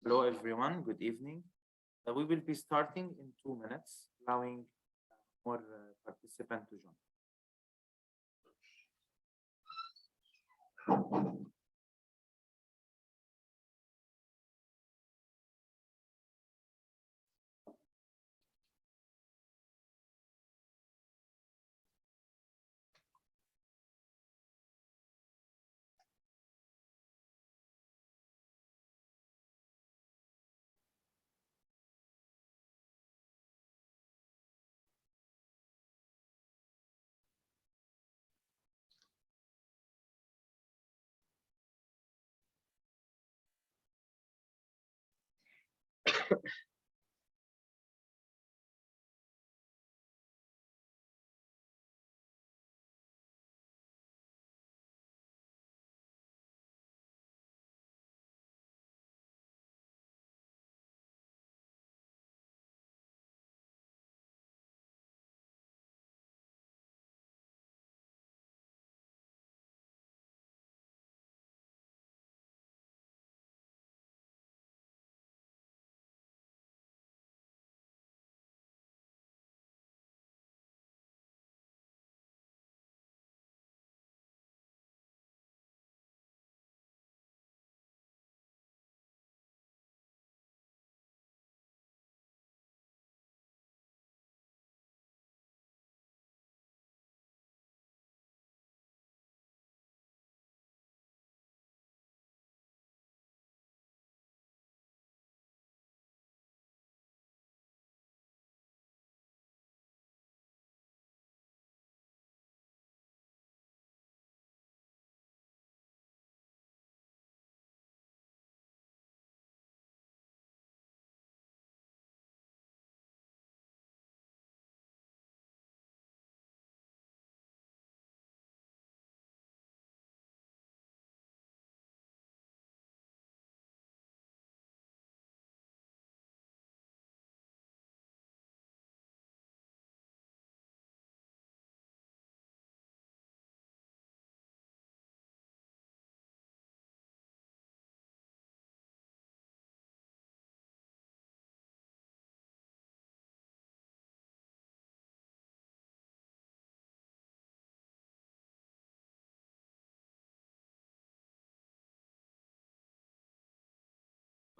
Hello, everyone. Good evening. We will be starting in 2 minutes, allowing more participants to join.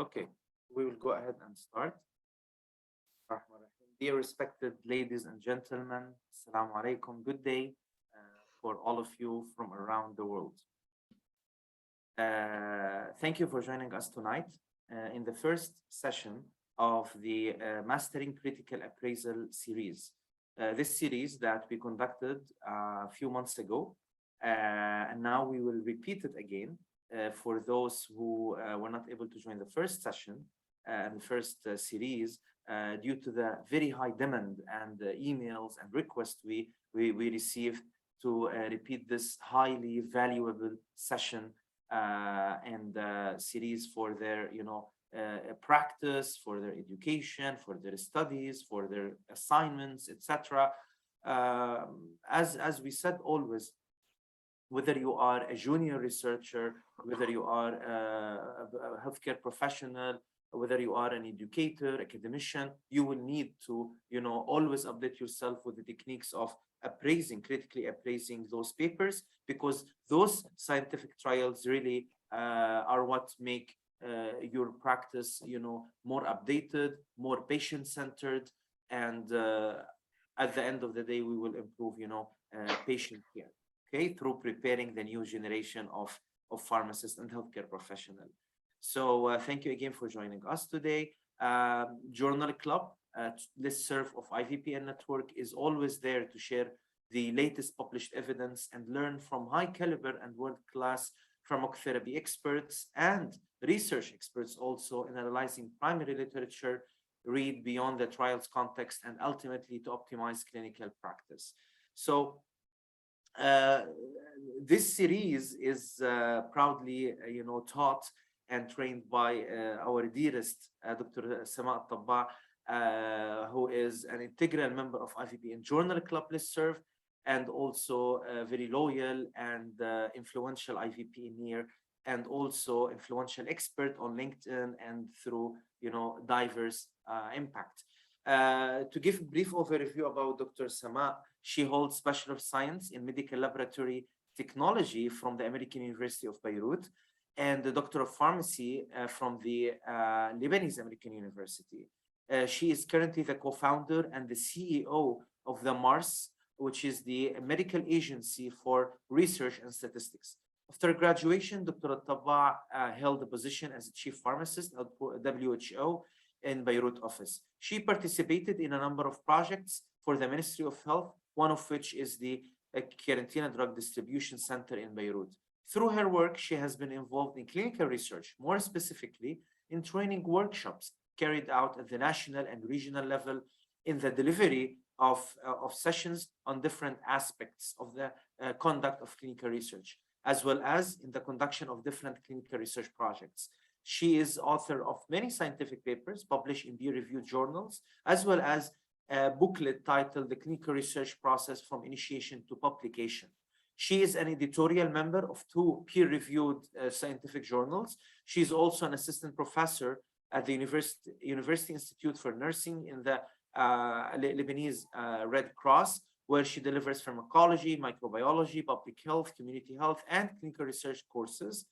Okay, we will go ahead and start. Dear respected ladies and gentlemen, Assalamu alaikum. Good day for all of you from around the world. Thank you for joining us tonight in the first session of the Mastering Critical Appraisal series. This series that we conducted a few months ago, and now we will repeat it again for those who were not able to join the first session and the first series due to the very high demand and emails and requests we received to repeat this highly valuable session and series for their practice, for their education, for their studies, for their assignments, etc. As we said always, whether you are a junior researcher, whether you are a healthcare professional, whether you are an educator, academician, you will need to always update yourself with the techniques of critically appraising those papers, because those scientific trials really are what make your practice more updated, more patient-centered, and at the end of the day we will improve patient care, okay, through preparing the new generation of pharmacists and healthcare professionals. So thank you again for joining us today. Journal Club, listserv of IVPN network, is always there to share the latest published evidence and learn from high caliber and world-class pharmacotherapy experts and research experts also in analyzing primary literature, read beyond the trial's context, and ultimately to optimize clinical practice. So this series is proudly taught and trained by our dearest Dr. Sama Tabba, who is an integral member of IVPN Journal Club listserv, and also very loyal and influential IVPNeer, and also influential expert on LinkedIn and through diverse impact. To give a brief overview about Dr. Sama, she holds Bachelor of Science in Medical Laboratory Technology from the American University of Beirut, and the Doctor of Pharmacy from the Lebanese American University. She is currently the co-founder and the CEO of the MARS, which is the Medical Agency for Research and Statistics. After graduation, Dr. Tabba held a position as a chief pharmacist at WHO in Beirut office. She participated in a number of projects for the Ministry of Health, one of which is the Quarantina Drug Distribution Center in Beirut. Through her work, she has been involved in clinical research, more specifically in training workshops carried out at the national and regional level in the delivery of sessions on different aspects of the conduct of clinical research, as well as in the conduction of different clinical research projects. She is author of many scientific papers published in peer-reviewed journals, as well as a booklet titled The Clinical Research Process from Initiation to Publication. She is an editorial member of 2 peer-reviewed scientific journals. She is also an assistant professor at the University Institute for Nursing in the Lebanese Red Cross, where she delivers pharmacology, microbiology, public health, community health, and clinical research courses.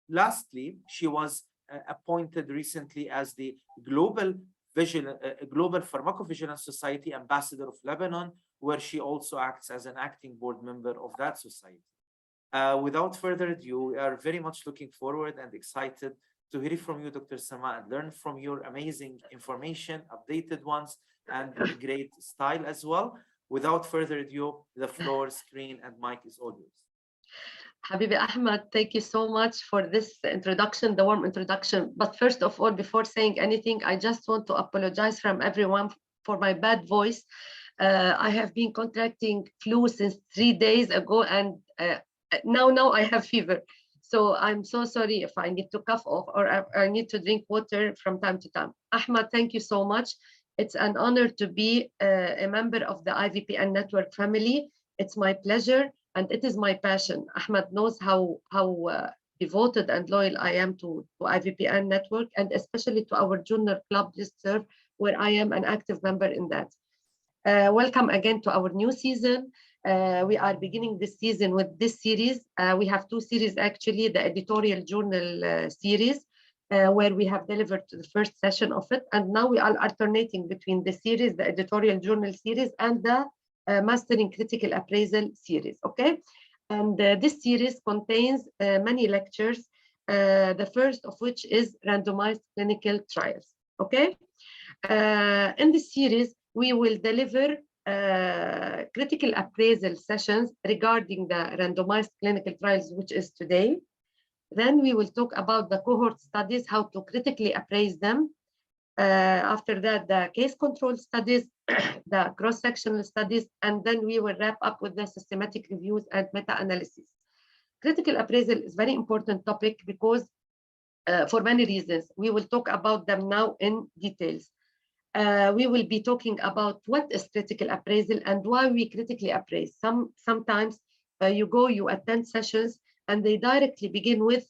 Lastly, she was appointed recently as the Global Pharmacovigilance Society Ambassador of Lebanon, where she also acts as an acting board member of that society. Without further ado, we are very much looking forward and excited to hear from you, Dr. Sama, and learn from your amazing information, updated ones, and great style as well. Without further ado, the floor, screen, and mic is all yours. Habibi Ahmed, thank you so much for this introduction, the warm introduction. But first of all, before saying anything, I just want to apologize from everyone for my bad voice. I have been contracting flu since 3 days ago, and now I have fever. So I'm so sorry if I need to cough off or I need to drink water from time to time. Ahmed, thank you so much. It's an honor to be a member of the IVPN network family. It's my pleasure and it is my passion. Ahmed knows how devoted and loyal I am to IVPN network, and especially to our junior club listserv, where I am an active member in that. Welcome again to our new season. We are beginning this season with this series. We have 2 series actually, the editorial journal series, where we have delivered the first session of it. And now we are alternating between the series, the editorial journal series, and the Mastering Critical Appraisal series, okay? And this series contains many lectures, the first of which is randomized clinical trials, okay? In this series, we will deliver critical appraisal sessions regarding the randomized clinical trials, which is today. Then we will talk about the cohort studies, how to critically appraise them. After that, the case control studies, the cross-sectional studies, and then we will wrap up with the systematic reviews and meta-analysis. Critical appraisal is a very important topic because for many reasons. We will talk about them now in details. We will be talking about what is critical appraisal and why we critically appraise. Sometimes you attend sessions and they directly begin with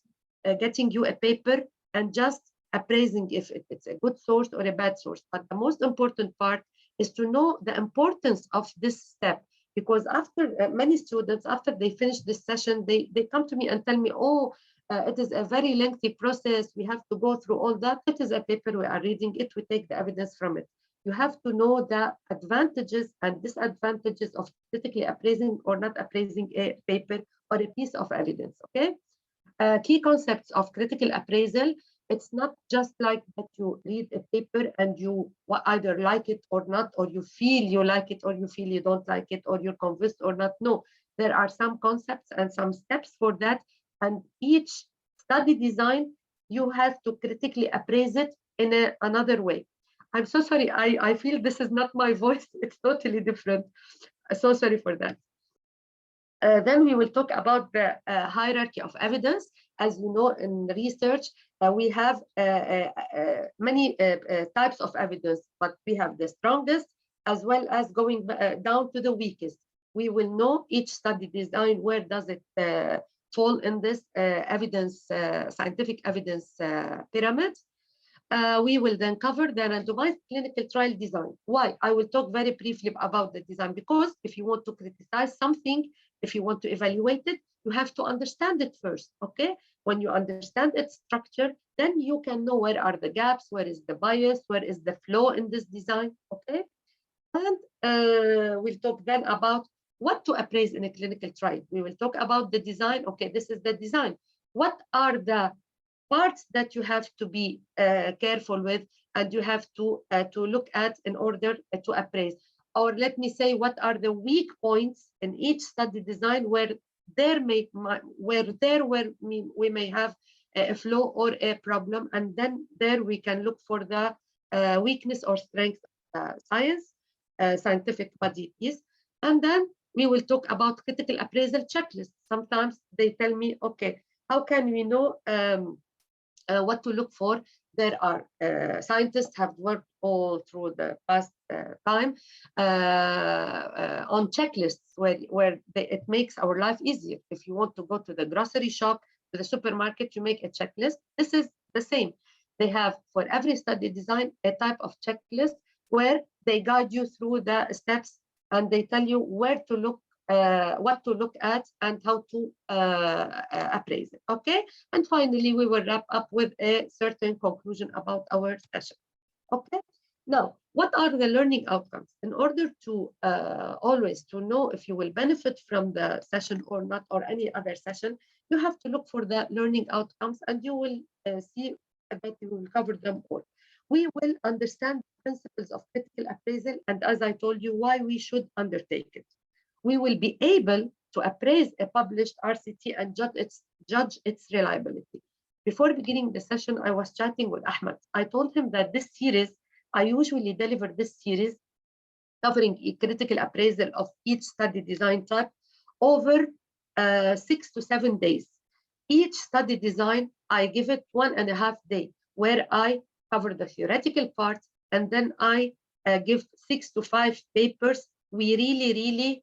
getting you a paper and just appraising if it's a good source or a bad source. But the most important part is to know the importance of this step, because after many students, after they finish this session, they come to me and tell me, oh, it is a very lengthy process. We have to go through all that. It is a paper, we are reading it, we take the evidence from it. You have to know the advantages and disadvantages of critically appraising or not appraising a paper or a piece of evidence, okay? Key concepts of critical appraisal: it's not just like that you read a paper and you either like it or not, or you feel you like it or you feel you don't like it, or you're convinced or not. No, there are some concepts and some steps for that. And each study design, you have to critically appraise it in another way. I'm so sorry, I feel this is not my voice. It's totally different. So sorry for that. Then we will talk about the hierarchy of evidence. As you know, in research, we have many types of evidence, but we have the strongest as well as going down to the weakest. We will know each study design, where does it fall in this scientific evidence pyramid. We will then cover the randomized clinical trial design. Why? I will talk very briefly about the design, because if you want to criticize something, if you want to evaluate it, you have to understand it first, okay? When you understand its structure, then you can know where are the gaps, where is the bias, where is the flaw in this design, okay? And we'll talk then about what to appraise in a clinical trial. We will talk about the design. Okay, this is the design. What are the parts that you have to be careful with, and you have to look at in order to appraise? Or let me say, what are the weak points in each study design where we may have a flaw or a problem, and then there we can look for the weakness or strength scientific body piece. And then we will talk about critical appraisal checklist. Sometimes they tell me, okay, how can we know what to look for? There are scientists have worked all through the past time on checklists where it makes our life easier. If you want to go to the grocery shop, to the supermarket, you make a checklist. This is the same. They have, for every study design, a type of checklist where they guide you through the steps, and they tell you where to look, what to look at, and how to appraise it. Okay, and finally we will wrap up with a certain conclusion about our session. Okay, now what are the learning outcomes? In order to always to know if you will benefit from the session or not, or any other session, you have to look for the learning outcomes, and you will see that you will cover them all. We will understand the principles of critical appraisal, and as I told you, why we should undertake it. We will be able to appraise a published RCT and judge its reliability. Before beginning the session, I was chatting with Ahmed. I told him that this series, I usually deliver this series covering a critical appraisal of each study design type over 6 to 7 days. Each study design, I give it 1.5 days, where I cover the theoretical part, and then I give 6 to 5 papers. We really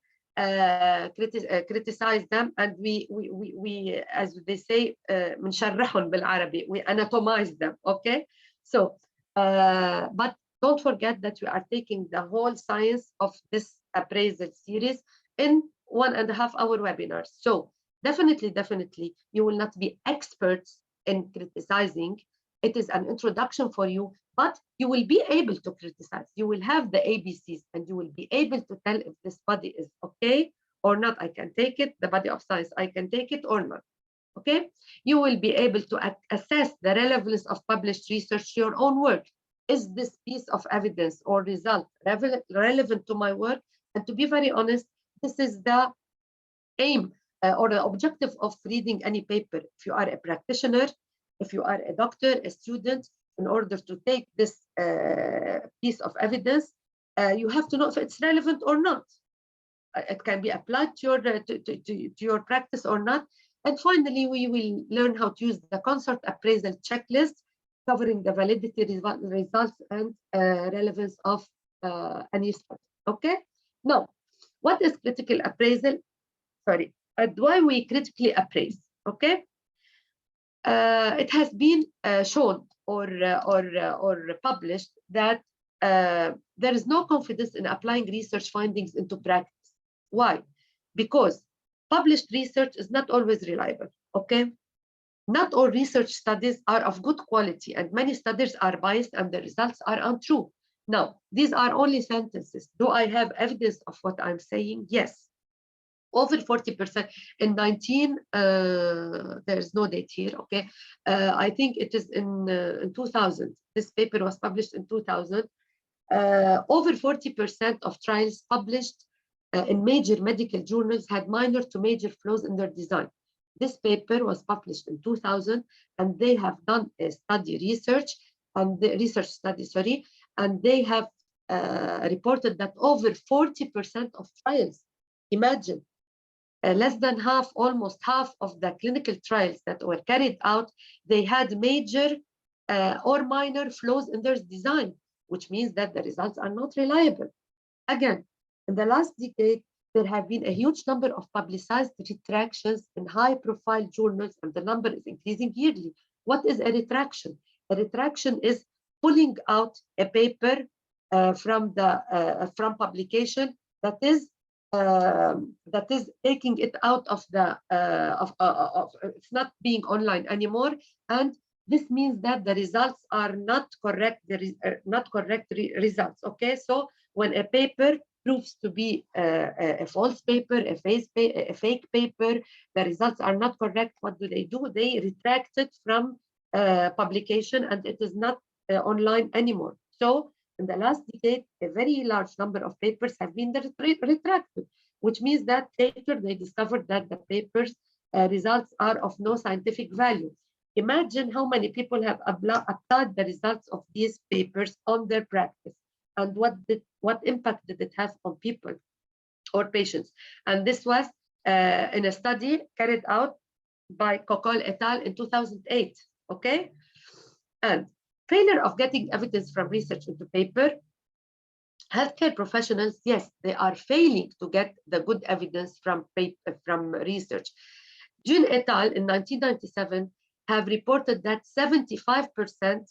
criticize them, and we as they say, بنشرحهم بالعربي, we anatomize them. Okay, so but don't forget that we are taking the whole science of this appraisal series in 1.5 hour webinars. So definitely you will not be experts in criticizing. It is an introduction for you, but you will be able to criticize. You will have the ABCs, and you will be able to tell if this body is okay or not. I can take it, the body of science, I can take it or not. Okay, you will be able to assess the relevance of published research to your own work. Is this piece of evidence or result relevant to my work? And to be very honest, this is the aim or the objective of reading any paper. If you are a practitioner, if you are a doctor, a student, in order to take this piece of evidence, you have to know if it's relevant or not. It can be applied to your practice or not. And finally, we will learn how to use the consort appraisal checklist, covering the validity results and relevance of any study. Okay. Now, what is critical appraisal? Sorry, why we critically appraise? Okay. It has been shown or published that there is no confidence in applying research findings into practice. Why? Because published research is not always reliable. Okay, not all research studies are of good quality, and many studies are biased and the results are untrue. Now, these are only sentences. Do I have evidence of what I'm saying? Yes. Over 40% in 19, there's no date here, okay? I think it is in 2000. This paper was published in 2000. Over 40% of trials published in major medical journals had minor to major flaws in their design. This paper was published in 2000, and they have done a research study, and they have reported that over 40% of trials, imagine, less than half, almost half of the clinical trials that were carried out, they had major or minor flaws in their design, which means that the results are not reliable. Again, in the last decade, there have been a huge number of publicized retractions in high-profile journals, and the number is increasing yearly. What is a retraction? A retraction is pulling out a paper from publication that is taking it out of the it's not being online anymore, and this means that the results are not correct. There is not correct results. Okay, so when a paper proves to be a false paper, a fake paper, the results are not correct. What do? They retract it from publication, and it is not online anymore. So in the last decade, a very large number of papers have been retracted, which means that later they discovered that the papers' results are of no scientific value. Imagine how many people have applied the results of these papers on their practice, and what impact did it have on people or patients. And this was in a study carried out by Kokol et al. In 2008. Okay, and failure of getting evidence from research into paper. Healthcare professionals, yes, they are failing to get the good evidence from research. June et al. In 1997 have reported that 75%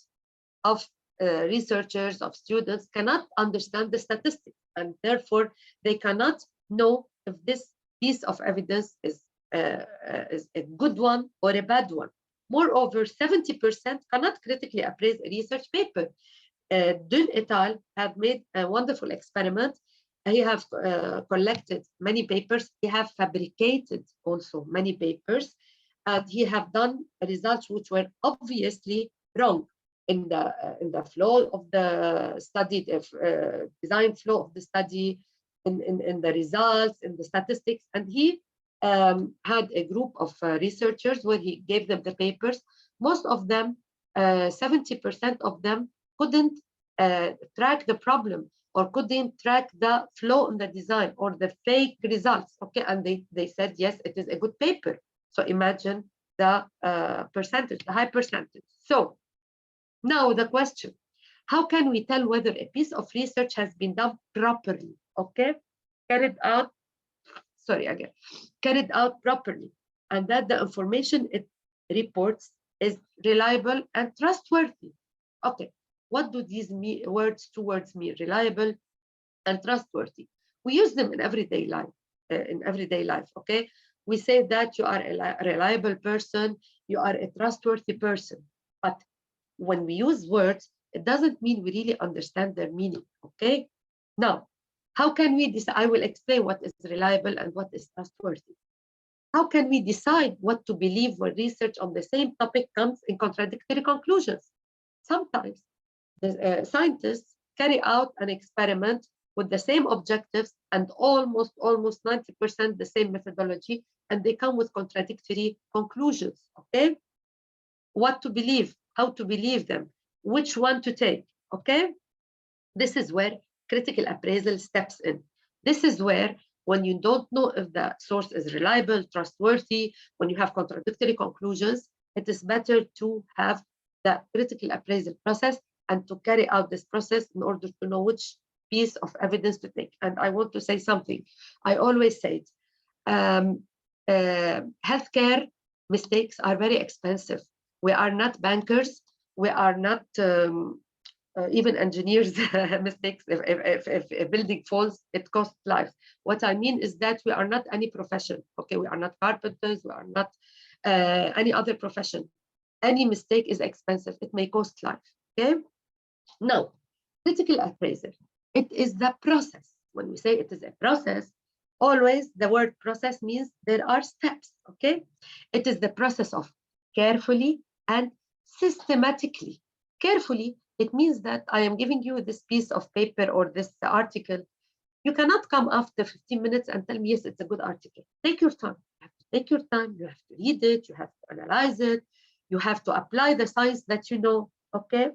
of researchers, of students, cannot understand the statistics, and therefore they cannot know if this piece of evidence is a good one or a bad one. Moreover, 70% cannot critically appraise a research paper. Dunn et al. Have made a wonderful experiment. He have collected many papers. He have fabricated also many papers, and he have done results which were obviously wrong in the flow of the study, the design flow of the study, in the results, in the statistics. And he had a group of researchers where he gave them the papers. Most of them, 70% of them, couldn't track the problem or couldn't track the flow in the design or the fake results. Okay, and they said, yes, it is a good paper. So imagine the percentage, the high percentage. So now the question, how can we tell whether a piece of research has been done properly? Okay, carried out properly, and that the information it reports is reliable and trustworthy. Okay, what do these two words mean? Reliable and trustworthy. We use them in everyday life. Okay, we say that you are a reliable person, you are a trustworthy person, but when we use words, it doesn't mean we really understand their meaning. Okay, now how can we decide? I will explain what is reliable and what is trustworthy. How can we decide what to believe when research on the same topic comes in contradictory conclusions? Sometimes the scientists carry out an experiment with the same objectives and almost 90% the same methodology, and they come with contradictory conclusions. Okay, what to believe, how to believe them, which one to take. Okay, this is where critical appraisal steps in. This is where, when you don't know if the source is reliable, trustworthy, when you have contradictory conclusions, it is better to have the critical appraisal process and to carry out this process in order to know which piece of evidence to take. And I want to say something. I always say it. Healthcare mistakes are very expensive. We are not bankers. We are not even engineers. Mistakes. If a building falls, it costs lives. What I mean is that we are not any profession. Okay, we are not carpenters. We are not any other profession. Any mistake is expensive. It may cost life. Okay. Now, critical appraisal. It is the process. When we say it is a process, always the word process means there are steps. Okay. It is the process of carefully and systematically. Carefully, it means that I am giving you this piece of paper or this article. You cannot come after 15 minutes and tell me, yes, it's a good article. Take your time. You have to take your time. You have to read it. You have to analyze it. You have to apply the science that you know. Okay.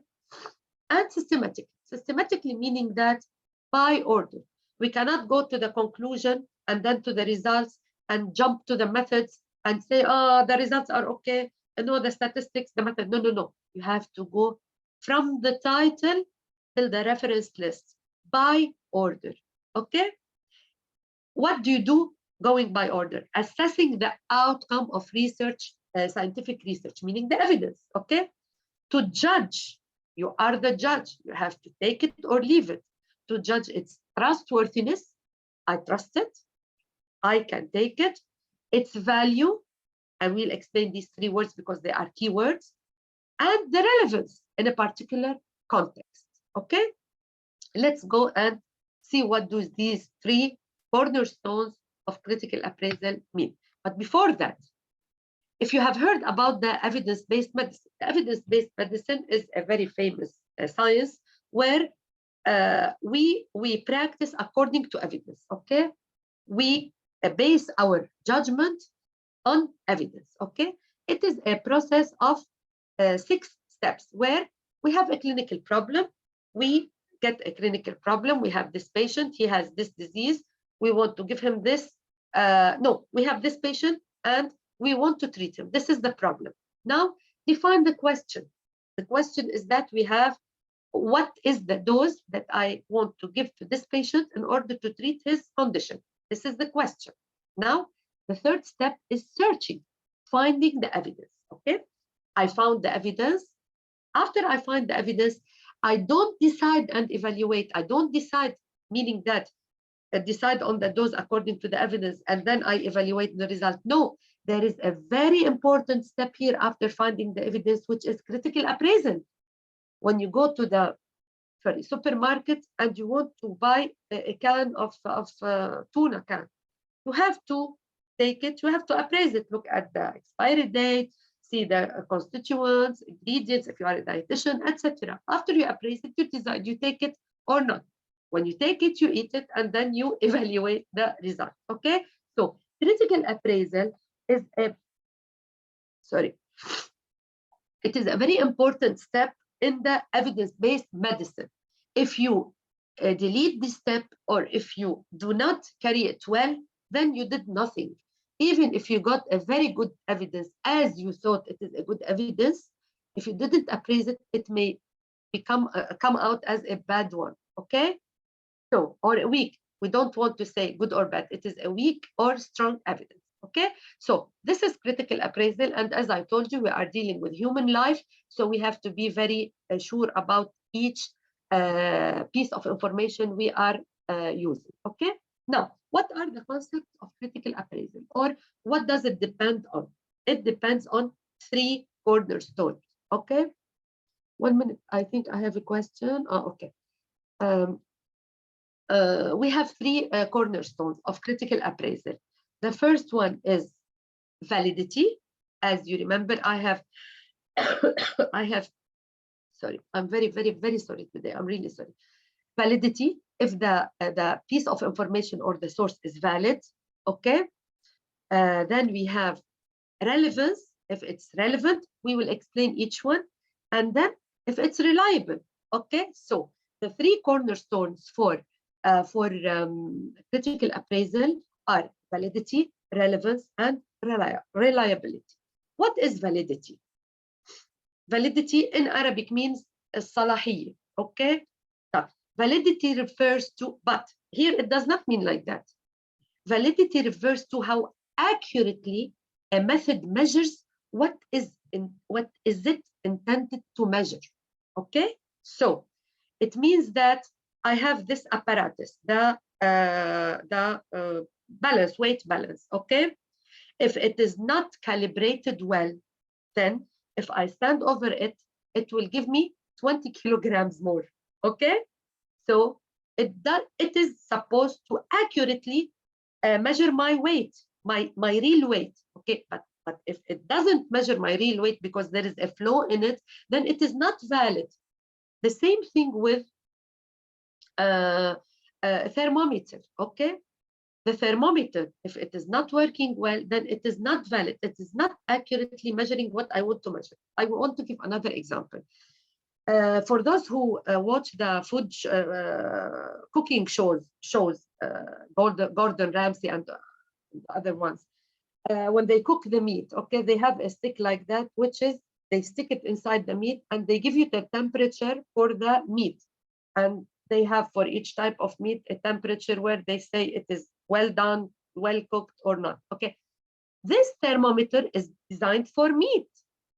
And systematic. Systematically meaning that by order. We cannot go to the conclusion and then to the results and jump to the methods and say, oh, the results are okay, and no, the statistics, the method. No, no, no. You have to go from the title till the reference list by order. Okay? What do you do going by order? Assessing the outcome of research, scientific research, meaning the evidence. Okay? To judge, you are the judge. You have to take it or leave it. To judge its trustworthiness, I trust it, I can take it, its value, I will explain these three words because they are keywords, and the relevance in a particular context. Okay, let's go and see what do these three cornerstones of critical appraisal mean. But before that, if you have heard about the evidence-based medicine, evidence-based medicine is a very famous science where we practice according to evidence. Okay, we base our judgment on evidence. Okay, it is a process of 6 steps where we have a clinical problem. We get a clinical problem. We have this patient. He has this disease. We want to give him this. No, we have this patient and we want to treat him. This is the problem. Now, define the question. The question is that we have what is the dose that I want to give to this patient in order to treat his condition. This is the question. Now, the third step is searching, finding the evidence. Okay, I found the evidence. After I find the evidence, I don't decide and evaluate. I don't decide, meaning that decide on the dose according to the evidence and then I evaluate the result. No, there is a very important step here after finding the evidence, which is critical appraisal. When you go to the supermarket and you want to buy a can of tuna can, you have to take it, you have to appraise it, look at the expiry date, see the constituents, ingredients, if you are a dietitian, etc. After you appraise it, you decide you take it or not. When you take it, you eat it, and then you evaluate the result. Okay? So critical appraisal is it is a very important step in the evidence-based medicine. If you delete this step or if you do not carry it well, then you did nothing. Even if you got a very good evidence as you thought it is a good evidence, if you didn't appraise it, it may come out as a bad one. Okay? So, or a weak. We don't want to say good or bad. It is a weak or strong evidence. Okay? So this is critical appraisal. And as I told you, we are dealing with human life. So we have to be very sure about each piece of information we are using. Okay? Now, what are the concepts of critical appraisal, or what does it depend on? It depends on 3 cornerstones. Okay? 1 minute. I think I have a question. Oh, okay. We have 3 cornerstones of critical appraisal. The first one is validity. As you remember, I have, sorry, I'm very, very, very sorry today. I'm really sorry. Validity, if the piece of information or the source is valid, okay? Then we have relevance. If it's relevant, we will explain each one. And then if it's reliable, okay? So the 3 cornerstones for critical appraisal are validity, relevance, and reliability. What is validity? Validity in Arabic means salahiyya, okay? Validity refers to, but here it does not mean like that. Validity refers to how accurately a method measures what is it intended to measure, okay? So it means that I have this apparatus, the balance, weight balance, okay? If it is not calibrated well, then if I stand over it, it will give me 20 kilograms more, okay? So it is supposed to accurately measure my weight, my real weight, okay? But if it doesn't measure my real weight because there is a flaw in it, then it is not valid. The same thing with thermometer, okay? The thermometer, if it is not working well, then it is not valid. It is not accurately measuring what I want to measure. I want to give another example. For those who watch the food cooking shows, Gordon Ramsay and the other ones. When they cook the meat, okay, they have a stick like that, which is they stick it inside the meat and they give you the temperature for the meat. And they have for each type of meat a temperature where they say it is well done, well cooked or not. Okay, this thermometer is designed for meat.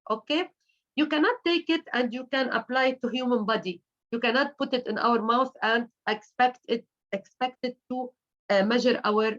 Okay, you cannot take it and you can apply it to human body. You cannot put it in our mouth and expect it to measure our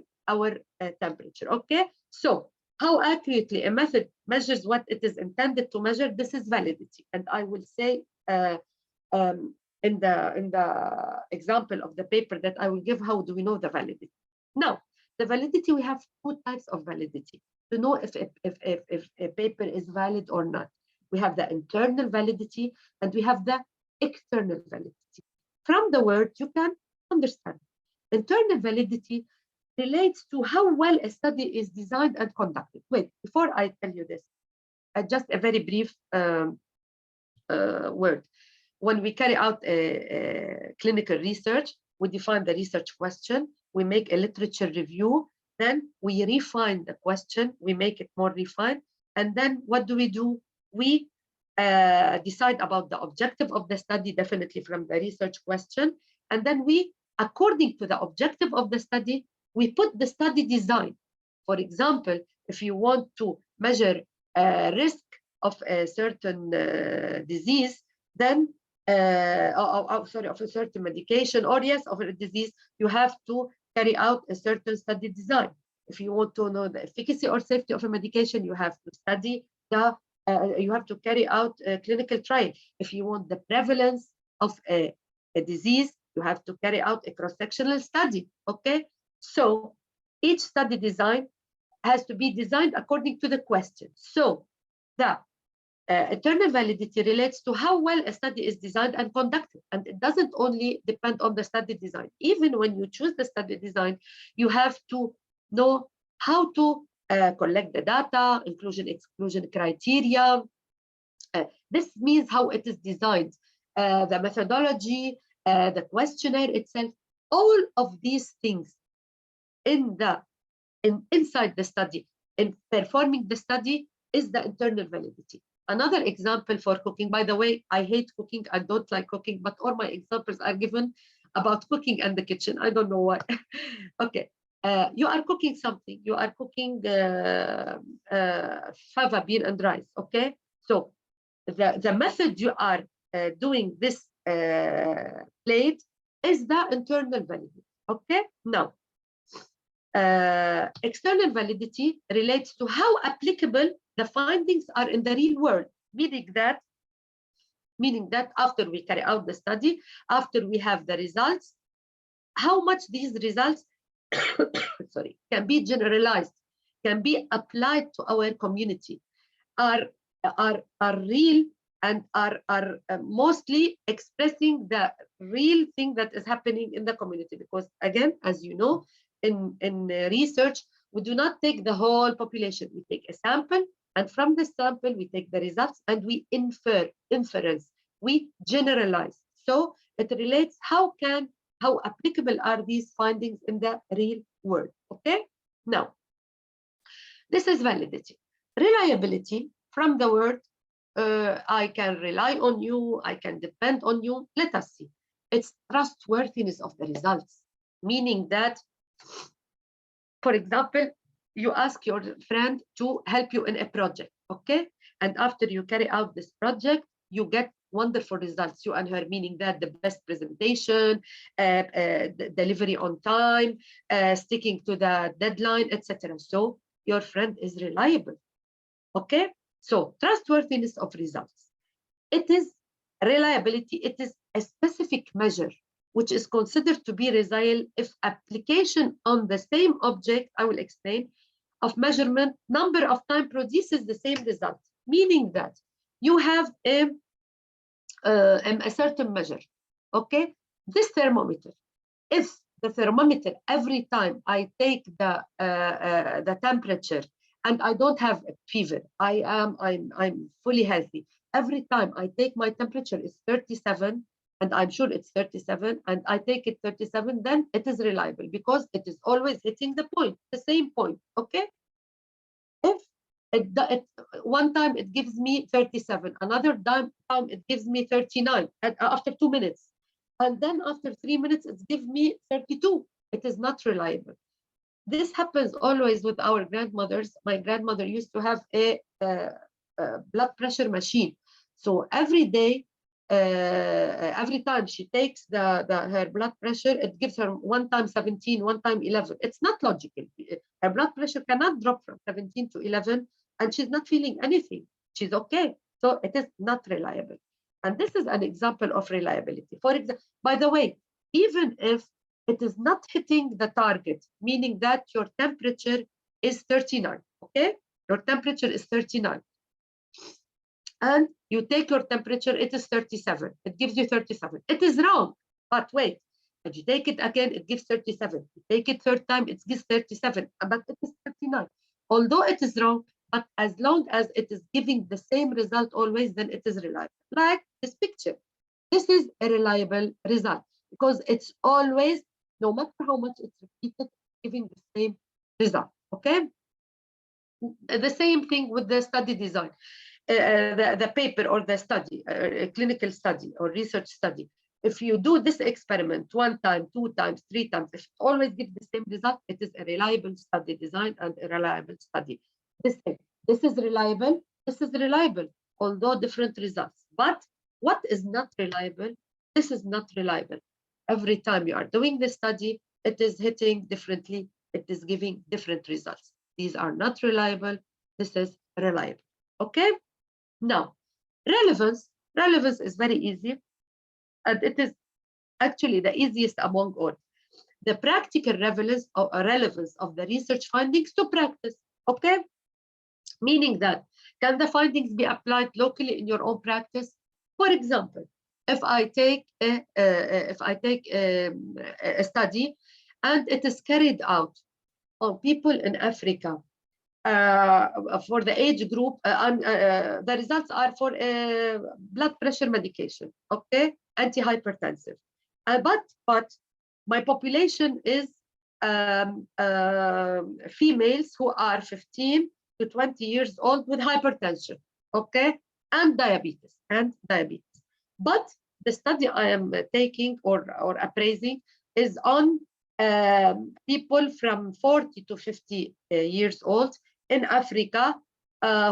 temperature. Okay, so how accurately a method measures what it is intended to measure, this is validity. And I will say in the example of the paper that I will give, how do we know the validity? Now, the validity, we have two types of validity to know if a paper is valid or not. We have the internal validity and we have the external validity. From the word, you can understand. Internal validity relates to how well a study is designed and conducted. Wait, before I tell you this, just a very brief word. When we carry out a clinical research, we define the research question, we make a literature review, then we refine the question, we make it more refined, and then what do? We decide about the objective of the study, definitely from the research question, and then we, according to the objective of the study, we put the study design. For example, if you want to measure risk of a certain disease, then of a certain medication, or yes, of a disease, you have to carry out a certain study design. If you want to know the efficacy or safety of a medication, you have to study the, you have to carry out a clinical trial. If you want the prevalence of a disease, you have to carry out a cross-sectional study, okay? So each study design has to be designed according to the question. So the internal validity relates to how well a study is designed and conducted. And it doesn't only depend on the study design. Even when you choose the study design, you have to know how to collect the data, inclusion, exclusion criteria. This means how it is designed, the methodology, the questionnaire itself, all of these things inside the study, in performing the study, is the internal validity. Another example for cooking, by the way, I hate cooking, I don't like cooking, but all my examples are given about cooking and the kitchen. I don't know why. Okay, you are cooking something, you are cooking fava bean and rice, okay? So the method you are doing this plate is the internal validity, okay? Now, external validity relates to how applicable the findings are in the real world, meaning that after we carry out the study, after we have the results, how much these results sorry, can be generalized, can be applied to our community, are real and are mostly expressing the real thing that is happening in the community. Because again, as you know, in research, we do not take the whole population. We take a sample, and from the sample, we take the results and we inference, we generalize. So it relates how applicable are these findings in the real world, okay? Now, this is validity. Reliability, from the word, I can rely on you, I can depend on you. Let us see. It's trustworthiness of the results, meaning that, for example, you ask your friend to help you in a project, okay? And after you carry out this project, you get wonderful results, you and her, meaning that the best presentation, delivery on time, sticking to the deadline, etc. So your friend is reliable, okay? So trustworthiness of results. It is reliability, it is a specific measure which is considered to be reliable if application on the same object, I will explain, of measurement number of time produces the same result, meaning that you have a certain measure, okay? This thermometer, if the thermometer every time I take the temperature and I don't have a fever, I'm fully healthy, every time I take my temperature is 37, and I'm sure it's 37, and I take it 37, then it is reliable because it is always hitting the point, the same point, okay? If one time it gives me 37, another time it gives me 39 after 2 minutes, and then after 3 minutes it gives me 32, it is not reliable. This happens always with our grandmothers. My grandmother used to have a blood pressure machine. So every day, every time she takes her blood pressure, it gives her one time 17, one time 11. It's not logical. Her blood pressure cannot drop from 17 to 11, and she's not feeling anything. She's okay. So it is not reliable. And this is an example of reliability. For example, by the way, even if it is not hitting the target, meaning that your temperature is 39, okay? Your temperature is 39. And you take your temperature, it is 37. It gives you 37. It is wrong, but wait. If you take it again, it gives 37. You take it third time, it gives 37, but it is 39. Although it is wrong, but as long as it is giving the same result always, then it is reliable. Like this picture. This is a reliable result because it's always, no matter how much it's repeated, giving the same result, okay? The same thing with the study design, the paper or the study, clinical study or research study. If you do this experiment 1 time, 2 times, 3 times, if it always gives the same result, it is a reliable study design and a reliable study. This is reliable, although different results. But what is not reliable? This is not reliable. Every time you are doing the study, it is hitting differently. It is giving different results. These are not reliable. This is reliable. Okay? Now, relevance. Relevance is very easy, and it is actually the easiest among all. The practical relevance of the research findings to practice. Okay? Meaning that, can the findings be applied locally in your own practice? For example, if I take a study and it is carried out on people in Africa for the age group, the results are for blood pressure medication, okay, antihypertensive. But my population is females who are 15 to 20 years old with hypertension, okay, and diabetes. But the study I am taking or appraising is on people from 40 to 50 years old in Africa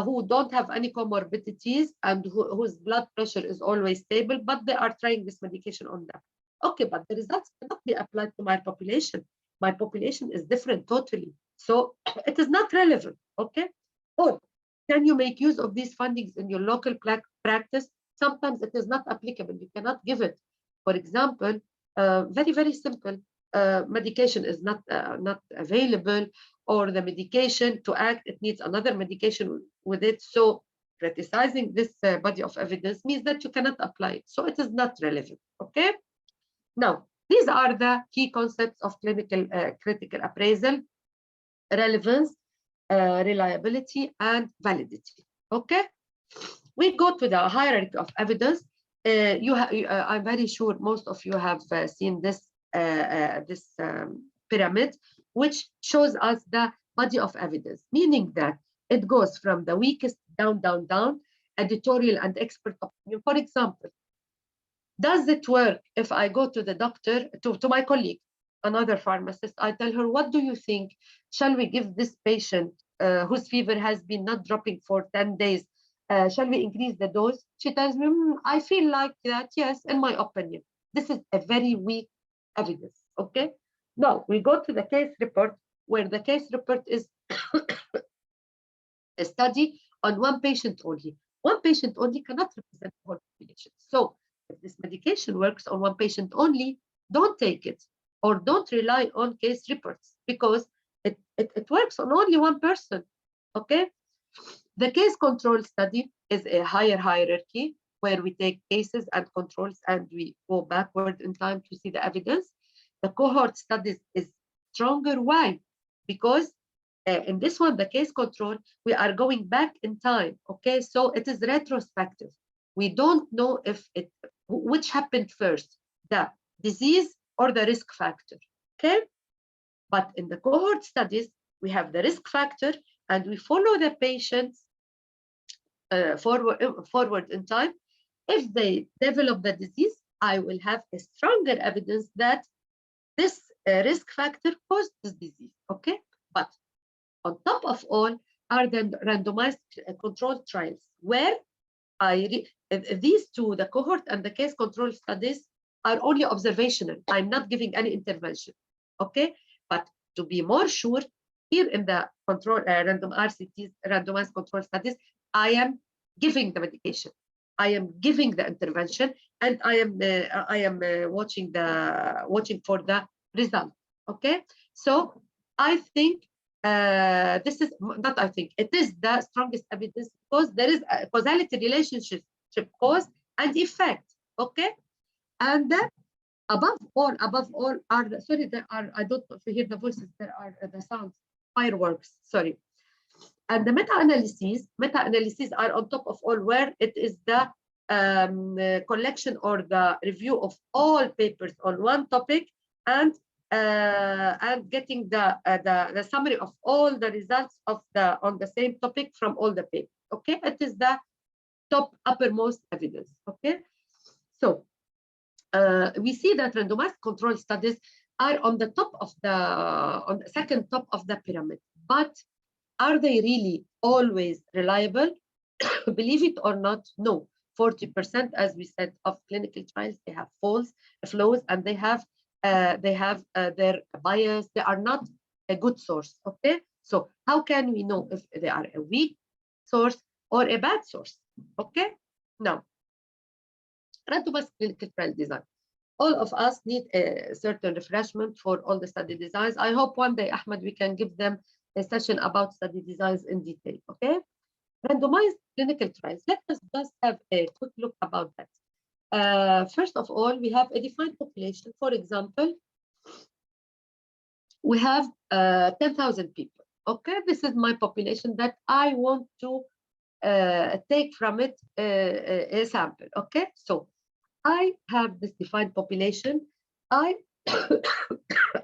who don't have any comorbidities and whose blood pressure is always stable, but they are trying this medication on them. Okay, but the results cannot be applied to my population. My population is different totally. So it is not relevant, okay? Or can you make use of these findings in your local practice? Sometimes it is not applicable. You cannot give it. For example, very, very simple. Medication is not available, or the medication to act, it needs another medication with it. So criticizing this body of evidence means that you cannot apply it. So it is not relevant, okay? Now, these are the key concepts of clinical critical appraisal: relevance, reliability, and validity, okay? We go to the hierarchy of evidence. I'm very sure most of you have seen this pyramid, which shows us the body of evidence, meaning that it goes from the weakest down, editorial and expert opinion. For example, does it work if I go to the doctor, to my colleague, another pharmacist, I tell her, what do you think? Shall we give this patient whose fever has been not dropping for 10 days, shall we increase the dose? She tells me, I feel like that, yes, in my opinion. This is a very weak evidence, okay? Now, we go to the case report, where the case report is a study on one patient only. One patient only cannot represent the whole population. So, if this medication works on one patient only, don't take it, or don't rely on case reports, because it works on only one person, okay? The case control study is a higher hierarchy where we take cases and controls and we go backward in time to see the evidence. The cohort studies is stronger. Why? Because in this one, the case control, we are going back in time, okay? So it is retrospective. We don't know if it which happened first, the disease or the risk factor, okay? But in the cohort studies, we have the risk factor and we follow the patients forward in time. If they develop the disease, I will have a stronger evidence that this risk factor caused this disease, okay? But on top of all are the randomized controlled trials, where these two, the cohort and the case control studies, are only observational. I'm not giving any intervention, okay? But to be more sure, here in the control random RCTs, randomized control studies, I am giving the medication, I am giving the intervention, and I am watching for the result. Okay, so I think this is not. I think it is the strongest evidence because there is a causality relationship, cause and effect. Okay, and then above all are the, sorry, there are, I don't know if you hear the voices, there are the sounds, fireworks, sorry. And the meta-analyses are on top of all, where it is the collection or the review of all papers on one topic, and getting the summary of all the results of on the same topic from all the papers. Okay, it is the top uppermost evidence. Okay, so we see that randomized control studies are on the top of on the second top of the pyramid, but are they really always reliable? Believe it or not, no. 40%, as we said, of clinical trials, they have flaws, and they have their bias. They are not a good source. Okay, so how can we know if they are a weak source or a bad source? Okay, now randomized clinical trial design. All of us need a certain refreshment for all the study designs. I hope one day, Ahmed, we can give them a session about study designs in detail. Okay, randomized clinical trials. Let us just have a quick look about that. First of all, we have a defined population. For example, we have 10,000 people. Okay, this is my population that I want to take from it a sample. Okay, so I have this defined population. I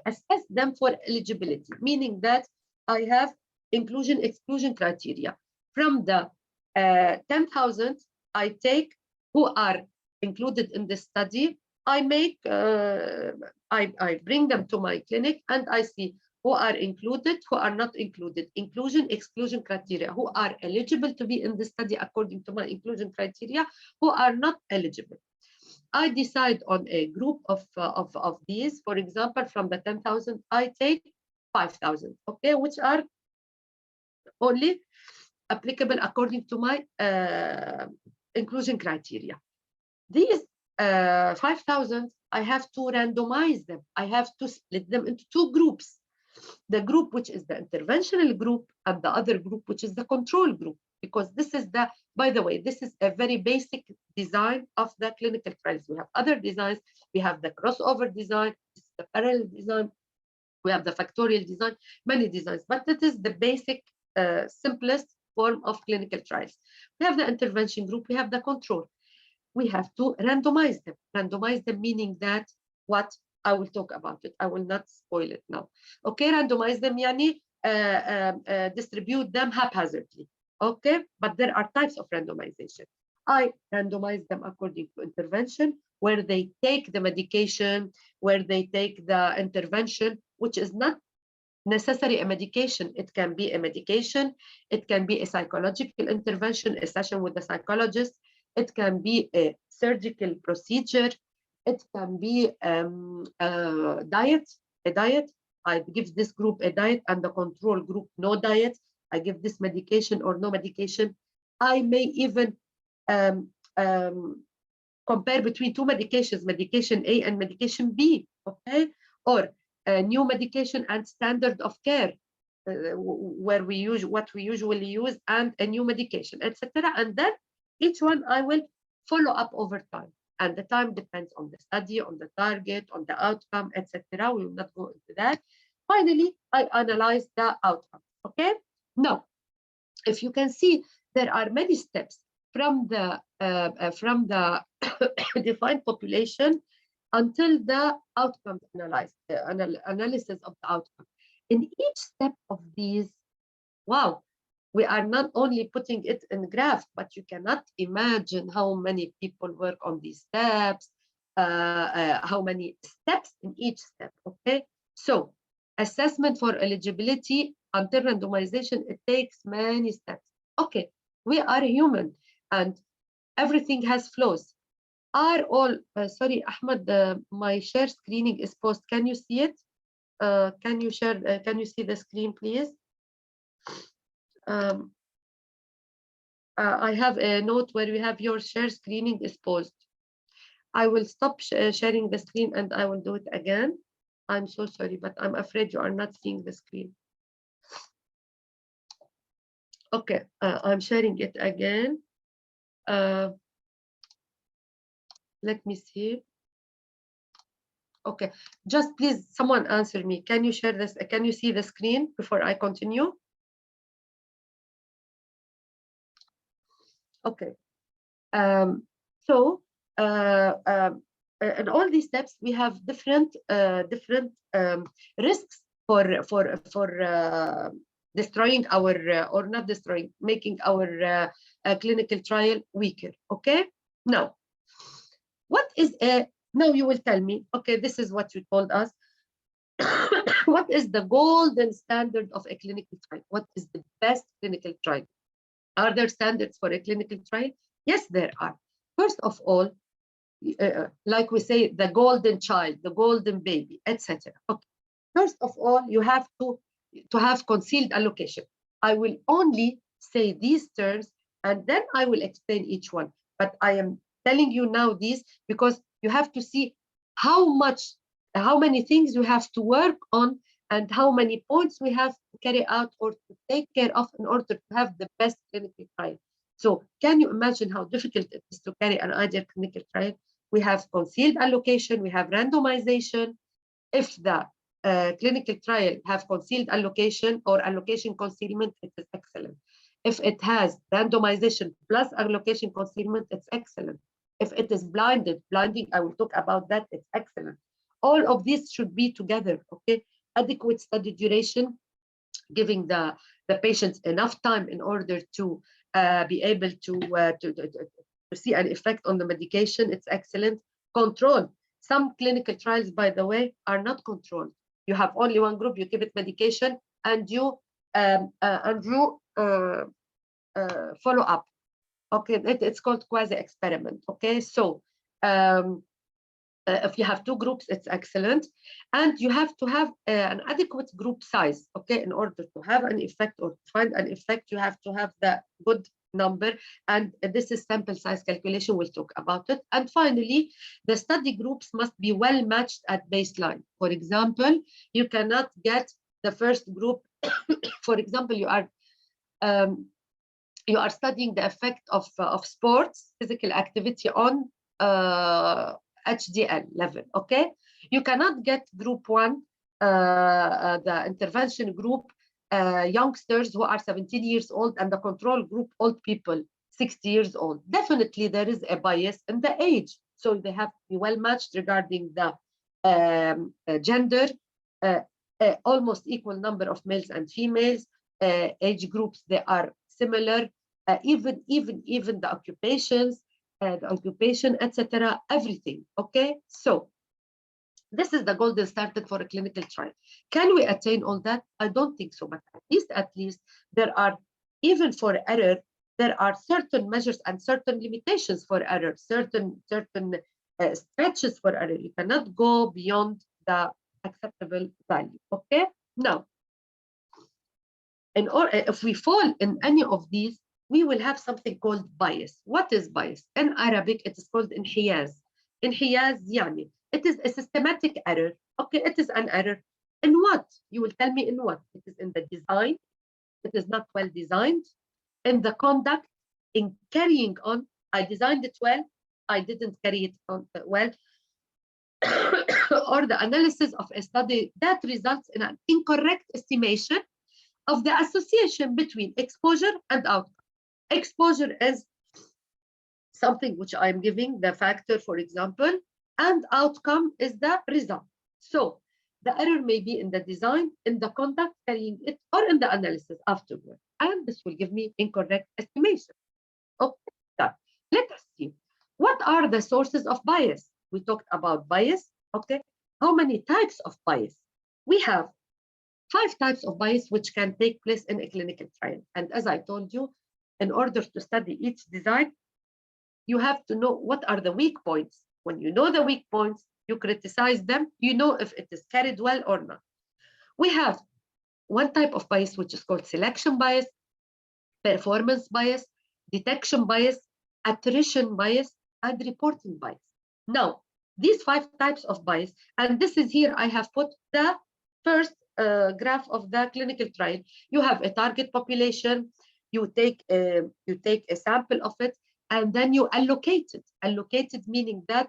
assess them for eligibility, meaning that I have inclusion-exclusion criteria. From the 10,000, I take who are included in the study. I make, I bring them to my clinic and I see who are included, who are not included. Inclusion-exclusion criteria, who are eligible to be in the study according to my inclusion criteria, who are not eligible. I decide on a group of these. For example, from the 10,000, I take 5,000, okay, which are only applicable according to my inclusion criteria. These 5,000, I have to randomize them. I have to split them into two groups. The group which is the interventional group and the other group which is the control group, because this is the, by the way, this is a very basic design of the clinical trials. We have other designs. We have the crossover design, the parallel design, we have the factorial design, many designs, but that is the basic, simplest form of clinical trials. We have the intervention group, we have the control. We have to randomize them. Randomize them meaning that what? I will talk about it. I will not spoil it now. Okay, randomize them, yani distribute them haphazardly. Okay, but there are types of randomization. I randomize them according to intervention, where they take the medication, where they take the intervention, which is not necessarily a medication. It can be a medication, it can be a psychological intervention, a session with the psychologist, it can be a surgical procedure, it can be a diet. I give this group a diet and the control group no diet. I give this medication or no medication. I may even compare between two medications, medication A and medication B, okay? Or a new medication and standard of care, where we use what we usually use and a new medication, etc. And then each one I will follow up over time. And the time depends on the study, on the target, on the outcome, etc. We will not go into that. Finally, I analyze the outcome. Okay. Now, if you can see, there are many steps. from the defined population until the outcomes analysis of the outcome. In each step of these, wow, we are not only putting it in graph, but you cannot imagine how many people work on these steps, how many steps in each step, okay? So assessment for eligibility until randomization, it takes many steps. Okay, we are human and everything has flaws. Are all, sorry, Ahmed, my share screening is paused. Can you see it? Can you share, can you see the screen, please? I have a note where we have your share screening is paused. I will stop sharing the screen and I will do it again. I'm so sorry, but I'm afraid you are not seeing the screen. Okay, I'm sharing it again. Let me see. Okay, just please, someone answer me. Can you share this? Can you see the screen before I continue? Okay. So in all these steps, we have different risks for destroying our or not destroying, making our clinical trial weaker. Okay. Now, what is a now you will tell me, okay, this is what you told us. What is the golden standard of a clinical trial? What is the best clinical trial? Are there standards for a clinical trial? Yes, there are. First of all, like we say, the golden child, the golden baby, etc. Okay. First of all, you have to have concealed allocation. I will only say these terms and then I will explain each one. But I am telling you now these because you have to see how many things you have to work on and how many points we have to carry out or to take care of in order to have the best clinical trial. So can you imagine how difficult it is to carry an ideal clinical trial? We have concealed allocation, we have randomization. If the clinical trial have concealed allocation or allocation concealment, it is excellent. If it has randomization plus allocation concealment, it's excellent. If it is blinding, I will talk about that, it's excellent. All of these should be together, okay? Adequate study duration, giving the patients enough time in order to be able to see an effect on the medication, it's excellent. Control. Some clinical trials, by the way, are not controlled. You have only one group, you give it medication, and you follow up. Okay, it's called quasi-experiment. Okay, so if you have two groups, it's excellent. And you have to have an adequate group size, okay? In order to have an effect or to find an effect, you have to have the good number. And this is sample size calculation, we'll talk about it. And finally, the study groups must be well matched at baseline. For example, you cannot get the first group, for example, you are studying the effect of sports, physical activity on HDL level, okay? You cannot get group one, the intervention group, youngsters who are 17 years old, and the control group, old people, 60 years old. Definitely there is a bias in the age. So they have to be well matched regarding the gender, almost equal number of males and females, age groups, they are similar, even the occupations, the occupation, etc., everything. Okay, so this is the golden standard for a clinical trial. Can we attain all that? I don't think so, but at least there are, even for error, there are certain measures and certain limitations for error, certain stretches for error. You cannot go beyond the acceptable value. Okay, now, if we fall in any of these, we will have something called bias. What is bias? In Arabic, it is called انحياز. انحياز يعني it is a systematic error. Okay, it is an error. In what? You will tell me in what? It is in the design. It is not well designed. In the conduct, in carrying on. I designed it well. I didn't carry it on well. Or the analysis of a study that results in an incorrect estimation of the association between exposure and outcome. Exposure is something which I'm giving the factor, for example, and outcome is the result. So the error may be in the design, in the conduct carrying it, or in the analysis afterward. And this will give me incorrect estimation. Okay, done. Let us see. What are the sources of bias? We talked about bias. Okay, how many types of bias? We have 5 types of bias which can take place in a clinical trial. And as I told you, in order to study each design, you have to know what are the weak points. When you know the weak points, you criticize them, you know if it is carried well or not. We have one type of bias which is called selection bias, performance bias, detection bias, attrition bias, and reporting bias. Now, these 5 types of bias, and this is here I have put the first graph of the clinical trial. You have a target population, you take a sample of it, and then you allocate it. Allocated meaning that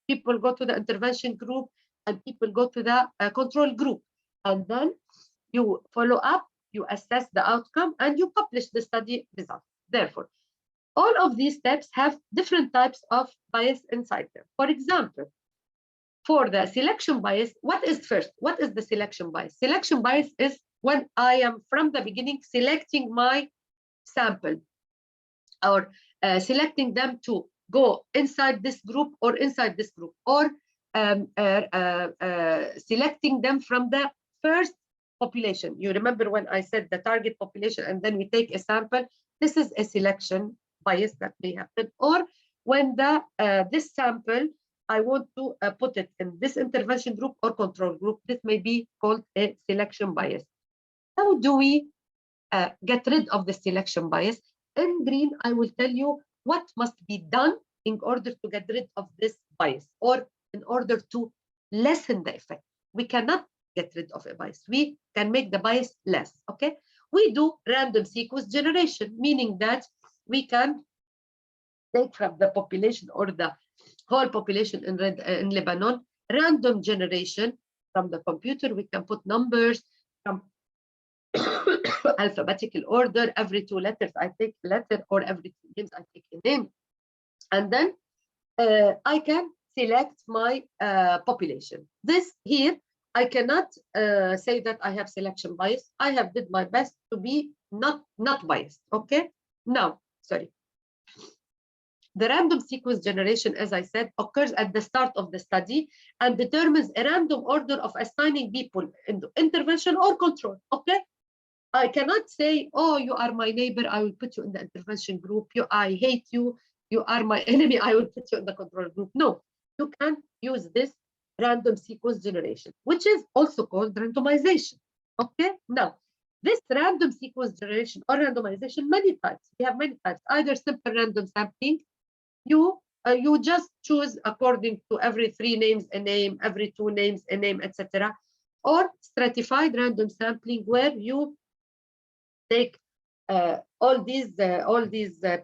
people go to the intervention group and people go to the control group. And then you follow up, you assess the outcome, and you publish the study results. Therefore, all of these steps have different types of bias inside them. For example, for the selection bias, what is first? What is the selection bias? Selection bias is when I am from the beginning selecting my sample or selecting them to go inside this group or inside this group, or selecting them from the first population. You remember when I said the target population and then we take a sample? This is a selection bias that may happen. Or when this sample, I want to put it in this intervention group or control group, this may be called a selection bias. How do we get rid of the selection bias? In green, I will tell you what must be done in order to get rid of this bias, or in order to lessen the effect. We cannot get rid of a bias. We can make the bias less, okay? We do random sequence generation, meaning that we can take from the population or the whole population in Lebanon, random generation from the computer. We can put numbers from alphabetical order. Every 2 letters I take a letter, or every 2 names I take a name. And then I can select my population. This here, I cannot say that I have selection bias. I have did my best to be not biased, okay? Now, sorry. The random sequence generation, as I said, occurs at the start of the study and determines a random order of assigning people into intervention or control, okay? I cannot say, oh, you are my neighbor, I will put you in the intervention group. I hate you, you are my enemy, I will put you in the control group. No, you can use this random sequence generation, which is also called randomization, okay? Now, this random sequence generation or randomization, many types. We have many types, either simple random sampling. You just choose according to every 3 names a name, every 2 names a name, etc. Or stratified random sampling, where you take all these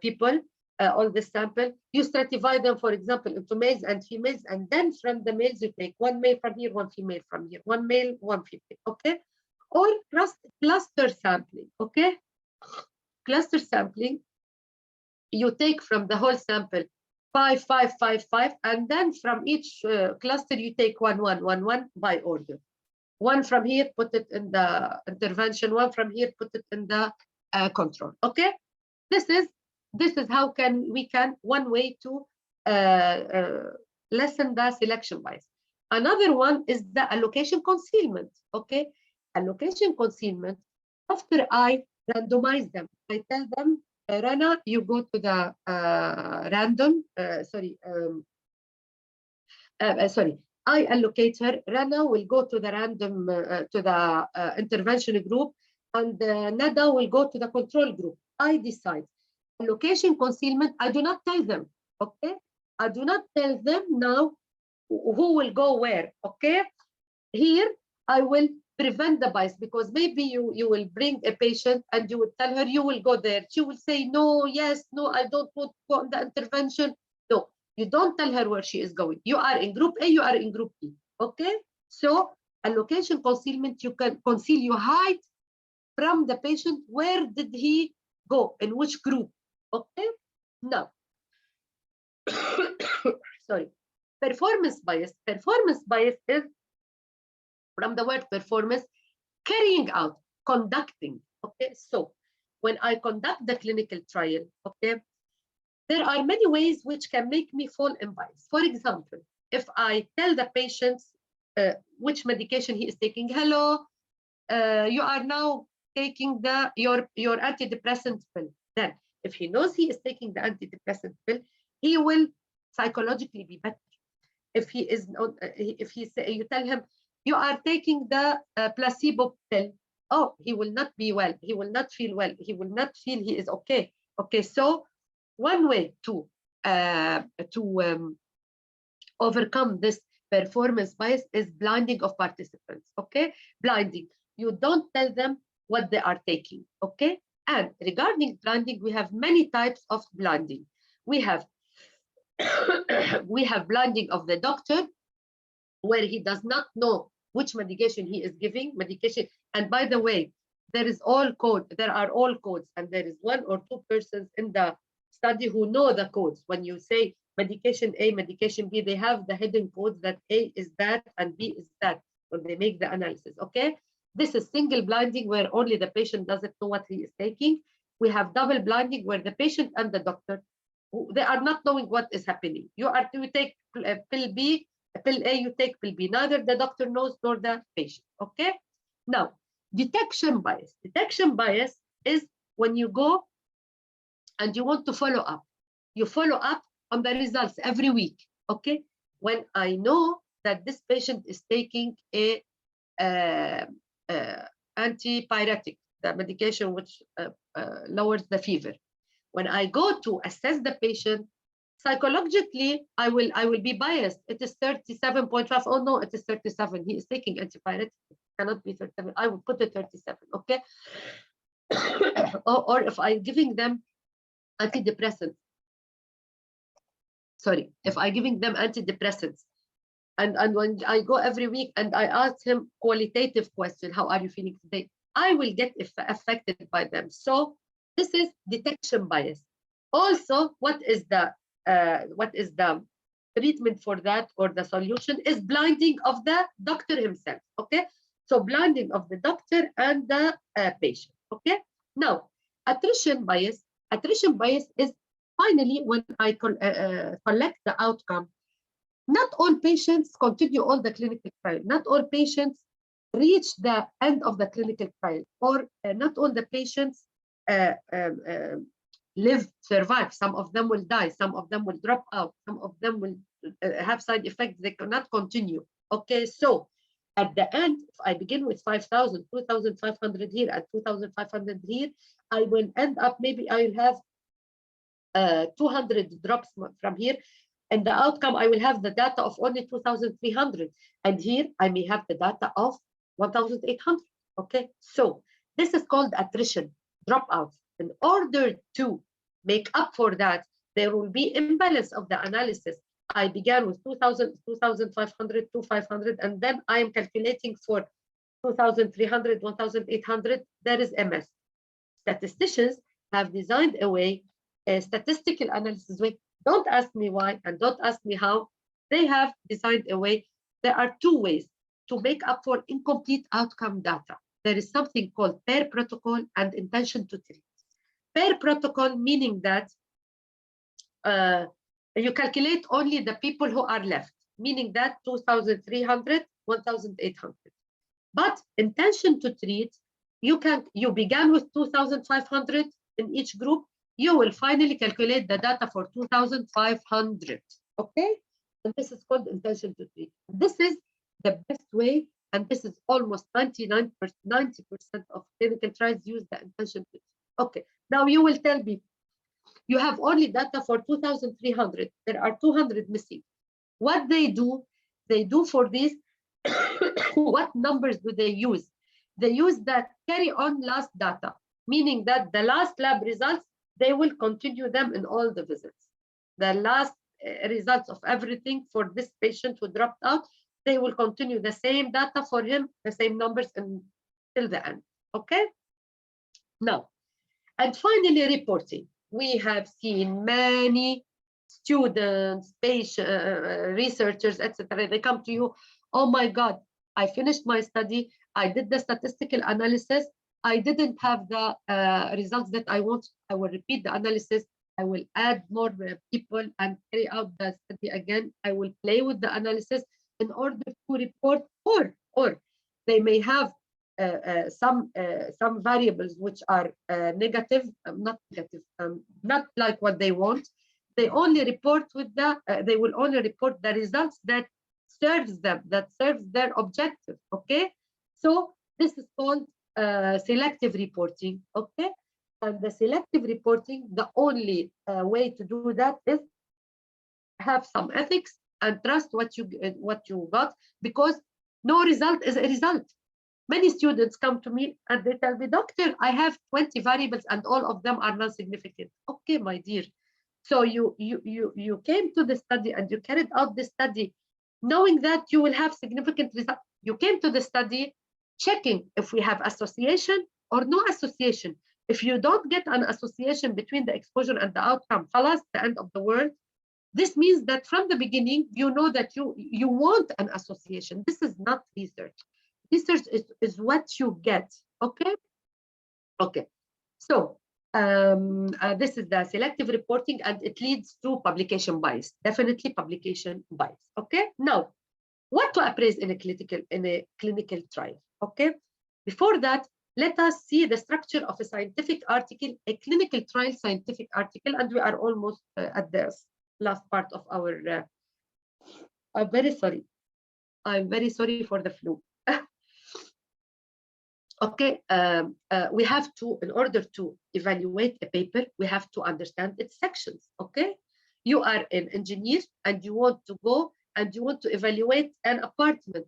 people, all the sample, you stratify them, for example, into males and females, and then from the males you take 1 male from here, 1 female from here, 1 male, 1 female, okay? Or cluster sampling, okay? Cluster sampling, you take from the whole sample 5, 5, 5, 5, and then from each cluster you take 1, 1, 1, 1 by order. 1 from here, put it in the intervention. 1 from here, put it in the control. Okay, this is how we can one way to lessen the selection bias. Another one is the allocation concealment. Okay, allocation concealment. After I randomize them, I tell them, Rana, you go to the I allocate her. Rana will go to the random to the intervention group, and Nada will go to the control group. I decide. Allocation concealment, I do not tell them. Okay, I do not tell them now who will go where. Okay, here I will prevent the bias, because maybe you will bring a patient and you will tell her you will go there. She will say no, yes, no, I don't want to go on the intervention. No, you don't tell her where she is going. You are in group A, you are in group B. Okay, so allocation concealment, you can conceal, you hide from the patient where did he go, in which group. Okay, now sorry, performance bias. Performance bias is from the word performance, carrying out, conducting. Okay, so when I conduct the clinical trial, okay, there are many ways which can make me fall in bias. For example, if I tell the patient which medication he is taking, hello, you are now taking your antidepressant pill. Then, if he knows he is taking the antidepressant pill, he will psychologically be better. If he is not, if he say, you tell him you are taking the placebo pill, oh, he will not be well. He will not feel well. He will not feel he is okay. Okay, so one way to overcome this performance bias is blinding of participants. Okay, blinding. You don't tell them what they are taking. Okay, and regarding blinding, we have many types of blinding. We have we have blinding of the doctor, where he does not know which medication he is giving medication. And by the way, there are all codes, and there is one or two persons in the study who know the codes. When you say medication A, medication B, they have the hidden codes that A is that and B is that when they make the analysis. Okay, this is single blinding, where only the patient doesn't know what he is taking. We have double blinding, where the patient and the doctor, they are not knowing what is happening. You take pill B, pill A, you take pill B. Neither the doctor knows nor the patient. Okay. Now, detection bias. Detection bias is when you go and you want to follow up. You follow up on the results every week. Okay. When I know that this patient is taking a antipyretic, the medication which lowers the fever. When I go to assess the patient, psychologically, I will be biased. It is 37.5. Oh no, it is 37. He is taking antipyretic. It cannot be 37. I will put it 37. Okay. or if I'm giving them antidepressants. Sorry, if I'm giving them antidepressants, and when I go every week and I ask him qualitative question, how are you feeling today? I will get affected by them. So this is detection bias. Also, what is the treatment for that, or the solution, is blinding of the doctor himself. Okay, so blinding of the doctor and the patient. Okay, now attrition bias. Attrition bias is finally when I collect the outcome. Not all patients continue on the clinical trial. Not all patients reach the end of the clinical trial, or not all the patients survive. Some of them will die. Some of them will drop out. Some of them will have side effects. They cannot continue. Okay, so at the end, if I begin with 5,000, 2,500 here, and 2,500 here, I will end up, maybe I will have 200 drops from here. And the outcome, I will have the data of only 2,300. And here, I may have the data of 1,800. Okay, so this is called attrition, dropouts. In order to make up for that, there will be imbalance of the analysis. I began with 2,000, 2,500, 2,500, and then I am calculating for 2,300, 1,800. There is MS. Statisticians have designed a way, a statistical analysis way. Don't ask me why and don't ask me how. They have designed a way. There are two ways to make up for incomplete outcome data. There is something called pair protocol and intention to treat. Pair protocol meaning that you calculate only the people who are left, meaning that 2,300, 1,800. But intention to treat, you began with 2,500 in each group. You will finally calculate the data for 2,500. Okay, and this is called intention to treat. This is the best way, and this is almost 90% of clinical trials use the intention to treat. Okay, now you will tell me, you have only data for 2,300. There are 200 missing. What they do for these, what numbers do they use? They use the carry on last data, meaning that the last lab results, they will continue them in all the visits. The last results of everything for this patient who dropped out, they will continue the same data for him, the same numbers until the end. Okay? Now, and finally, reporting. We have seen many students, patients, researchers, etc. They come to you, oh my God, I finished my study, I did the statistical analysis, I didn't have the results that I want. I will repeat the analysis. I will add more people and carry out the study again. I will play with the analysis in order to report, or they may have some variables which are negative, not like what they want. They only report with they will only report the results that serves them, that serves their objective. Okay, so this is called selective reporting. Okay, and the selective reporting, the only way to do that is have some ethics and trust what you got, because no result is a result. Many students come to me and they tell me, doctor, I have 20 variables and all of them are non-significant. Okay, my dear. So you came to the study and you carried out the study knowing that you will have significant results. You came to the study checking if we have association or no association. If you don't get an association between the exposure and the outcome, khalas, the end of the world. This means that from the beginning, you know that you want an association. This is not research. Research is what you get. Okay. Okay. So this is the selective reporting, and it leads to publication bias. Definitely publication bias. Okay. Now, what to appraise in a clinical trial? Okay. Before that, let us see the structure of a scientific article, a clinical trial scientific article, and we are almost at the last part of our. I'm very sorry. I'm very sorry for the flu. Okay, we have to, in order to evaluate a paper, we have to understand its sections. Okay, you are an engineer and you want to go and you want to evaluate an apartment.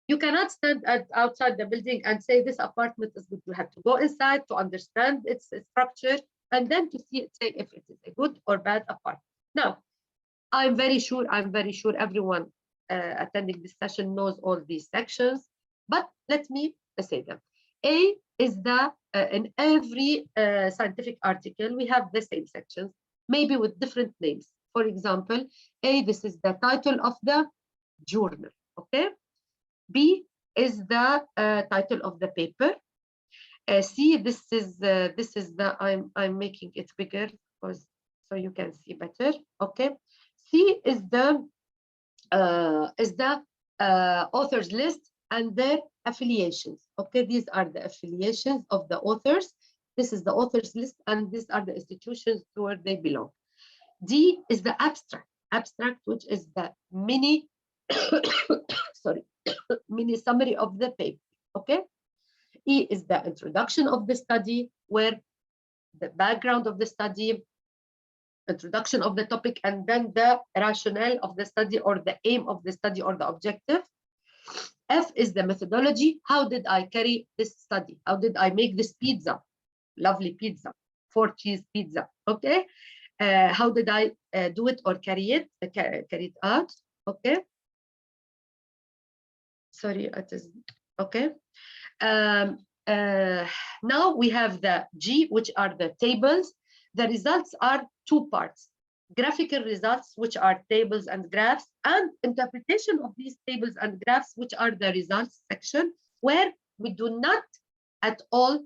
You cannot stand outside the building and say this apartment is good. You have to go inside to understand its structure and then to say if it is a good or bad apartment. Now, I'm very sure everyone attending this session knows all these sections, but let me say them. A is in every scientific article, we have the same sections, maybe with different names. For example, A, this is the title of the journal, okay? B is the title of the paper. C, this is the, I'm making it bigger because so you can see better, okay? C is the authors list and their affiliations. Okay, these are the affiliations of the authors. This is the authors list, and these are the institutions to where they belong. D is the abstract, which is the mini mini summary of the paper. Okay. E is the introduction of the study, where the background of the study, introduction of the topic, and then the rationale of the study or the aim of the study or the objective. F is the methodology. How did I carry this study? How did I make this pizza? Lovely pizza, 4-cheese pizza. Okay. How did I do it or carry it out? Okay. Sorry, it is okay. Now we have the G, which are the tables. The results are two parts: graphical results, which are tables and graphs, and interpretation of these tables and graphs, which are the results section, where we do not at all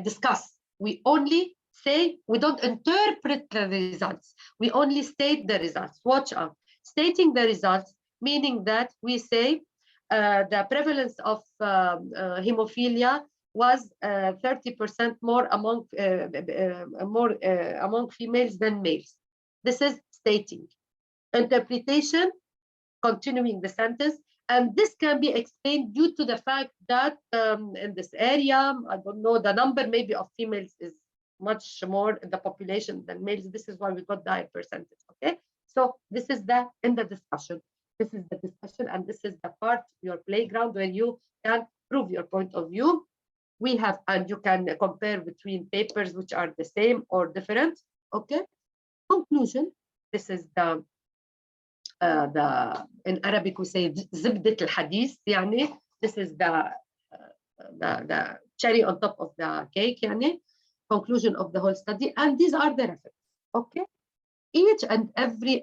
discuss. We only say, we don't interpret the results. We only state the results. Watch out. Stating the results, meaning that we say the prevalence of hemophilia was 30% more among females than males. This is stating. Interpretation, continuing the sentence, and this can be explained due to the fact that in this area, I don't know, the number maybe of females is much more in the population than males. This is why we got the higher percentage. Okay, so this is in the discussion. This is the discussion, and this is the part, your playground, where you can prove your point of view. We have, and you can compare between papers which are the same or different. Okay. Conclusion. This is the in Arabic we say زبدة الحديث. يعني this is the cherry on top of the cake. يعني conclusion of the whole study, and these are the references. Okay. each and every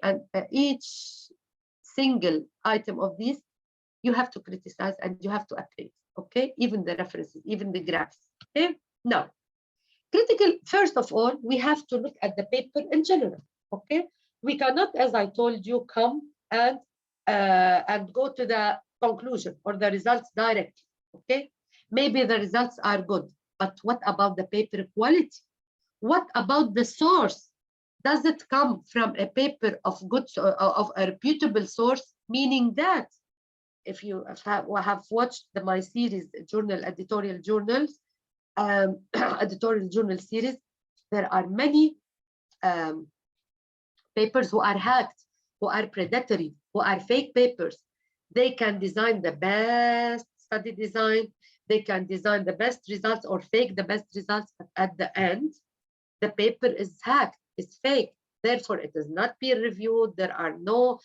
each single item of these, you have to criticize and you have to appraise. Okay, even the references, even the graphs. Okay, now critical. First of all, we have to look at the paper in general. Okay, we cannot, as I told you, come and go to the conclusion or the results directly. Okay, maybe the results are good, but what about the paper quality? What about the source? Does it come from a paper of good, of a reputable source? Meaning that if you have watched my series, journal, editorial journals, editorial journal series, there are many papers who are hacked, who are predatory, who are fake papers. They can design the best study design, they can design the best results or fake the best results, but at the end, the paper is hacked, it's fake. Therefore, it is not peer reviewed. There are no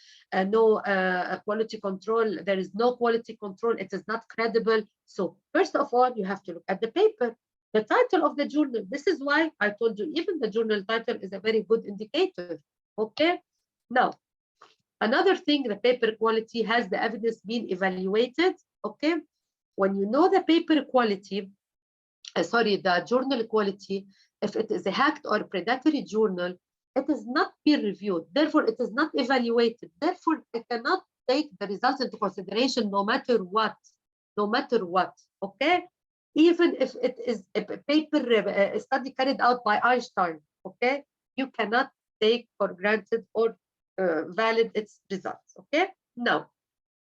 quality control. There is no quality control. It is not credible. So first of all, you have to look at the paper, the title of the journal. This is why I told you even the journal title is a very good indicator. Okay. Now, another thing, the paper quality. Has the evidence been evaluated? Okay. When you know the paper quality, the journal quality, if it is a hacked or predatory journal, it is not peer reviewed. Therefore, it is not evaluated. Therefore, it cannot take the results into consideration no matter what. No matter what. Okay? Even if it is a paper, a study carried out by Einstein, okay? You cannot take for granted or valid its results. Okay? Now,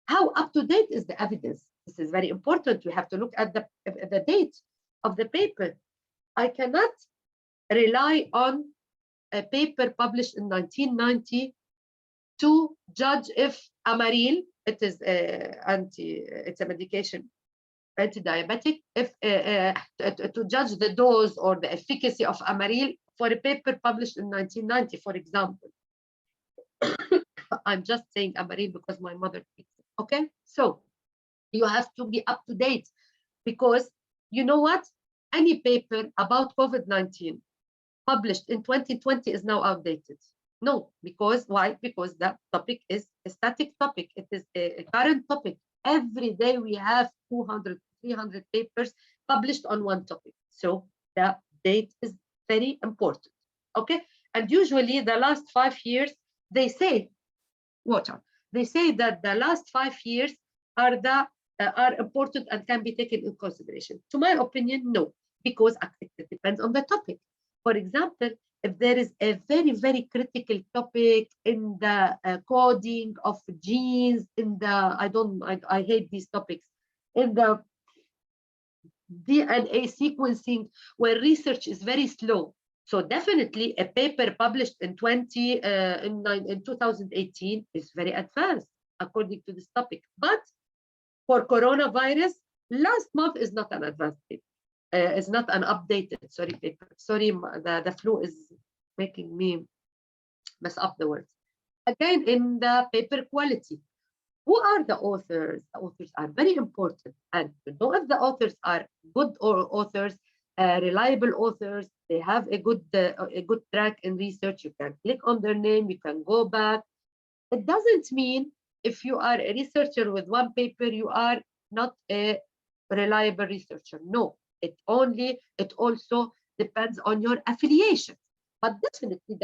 how up to date is the evidence? This is very important. We have to look at the date of the paper. I cannot rely on a paper published in 1990 to judge if Amaril, it is it's a medication, anti-diabetic, if to judge the dose or the efficacy of Amaril for a paper published in 1990, for example. I'm just saying Amaril because my mother takes it. Okay, so you have to be up to date, because you know what? Any paper about COVID-19 published in 2020 is now outdated. No, because why? Because that topic is a static topic. It is a current topic. Every day we have 200, 300 papers published on one topic. So the date is very important. Okay, and usually the last 5 years, they say, they say that the last 5 years are important and can be taken in consideration. To my opinion, no, because it depends on the topic. For example, if there is a very, very critical topic in the coding of genes, in the, I hate these topics, in the DNA sequencing, where research is very slow. So definitely a paper published in 2018 is very advanced according to this topic. But for coronavirus, last month is not an advanced paper. It's not an updated, paper. Sorry, the flu is making me mess up the words. Again, in the paper quality, who are the authors? The authors are very important. And to know if the authors are good authors, reliable authors, they have a good track in research. You can click on their name, you can go back. It doesn't mean if you are a researcher with one paper, you are not a reliable researcher. No, it also depends on your affiliation. But definitely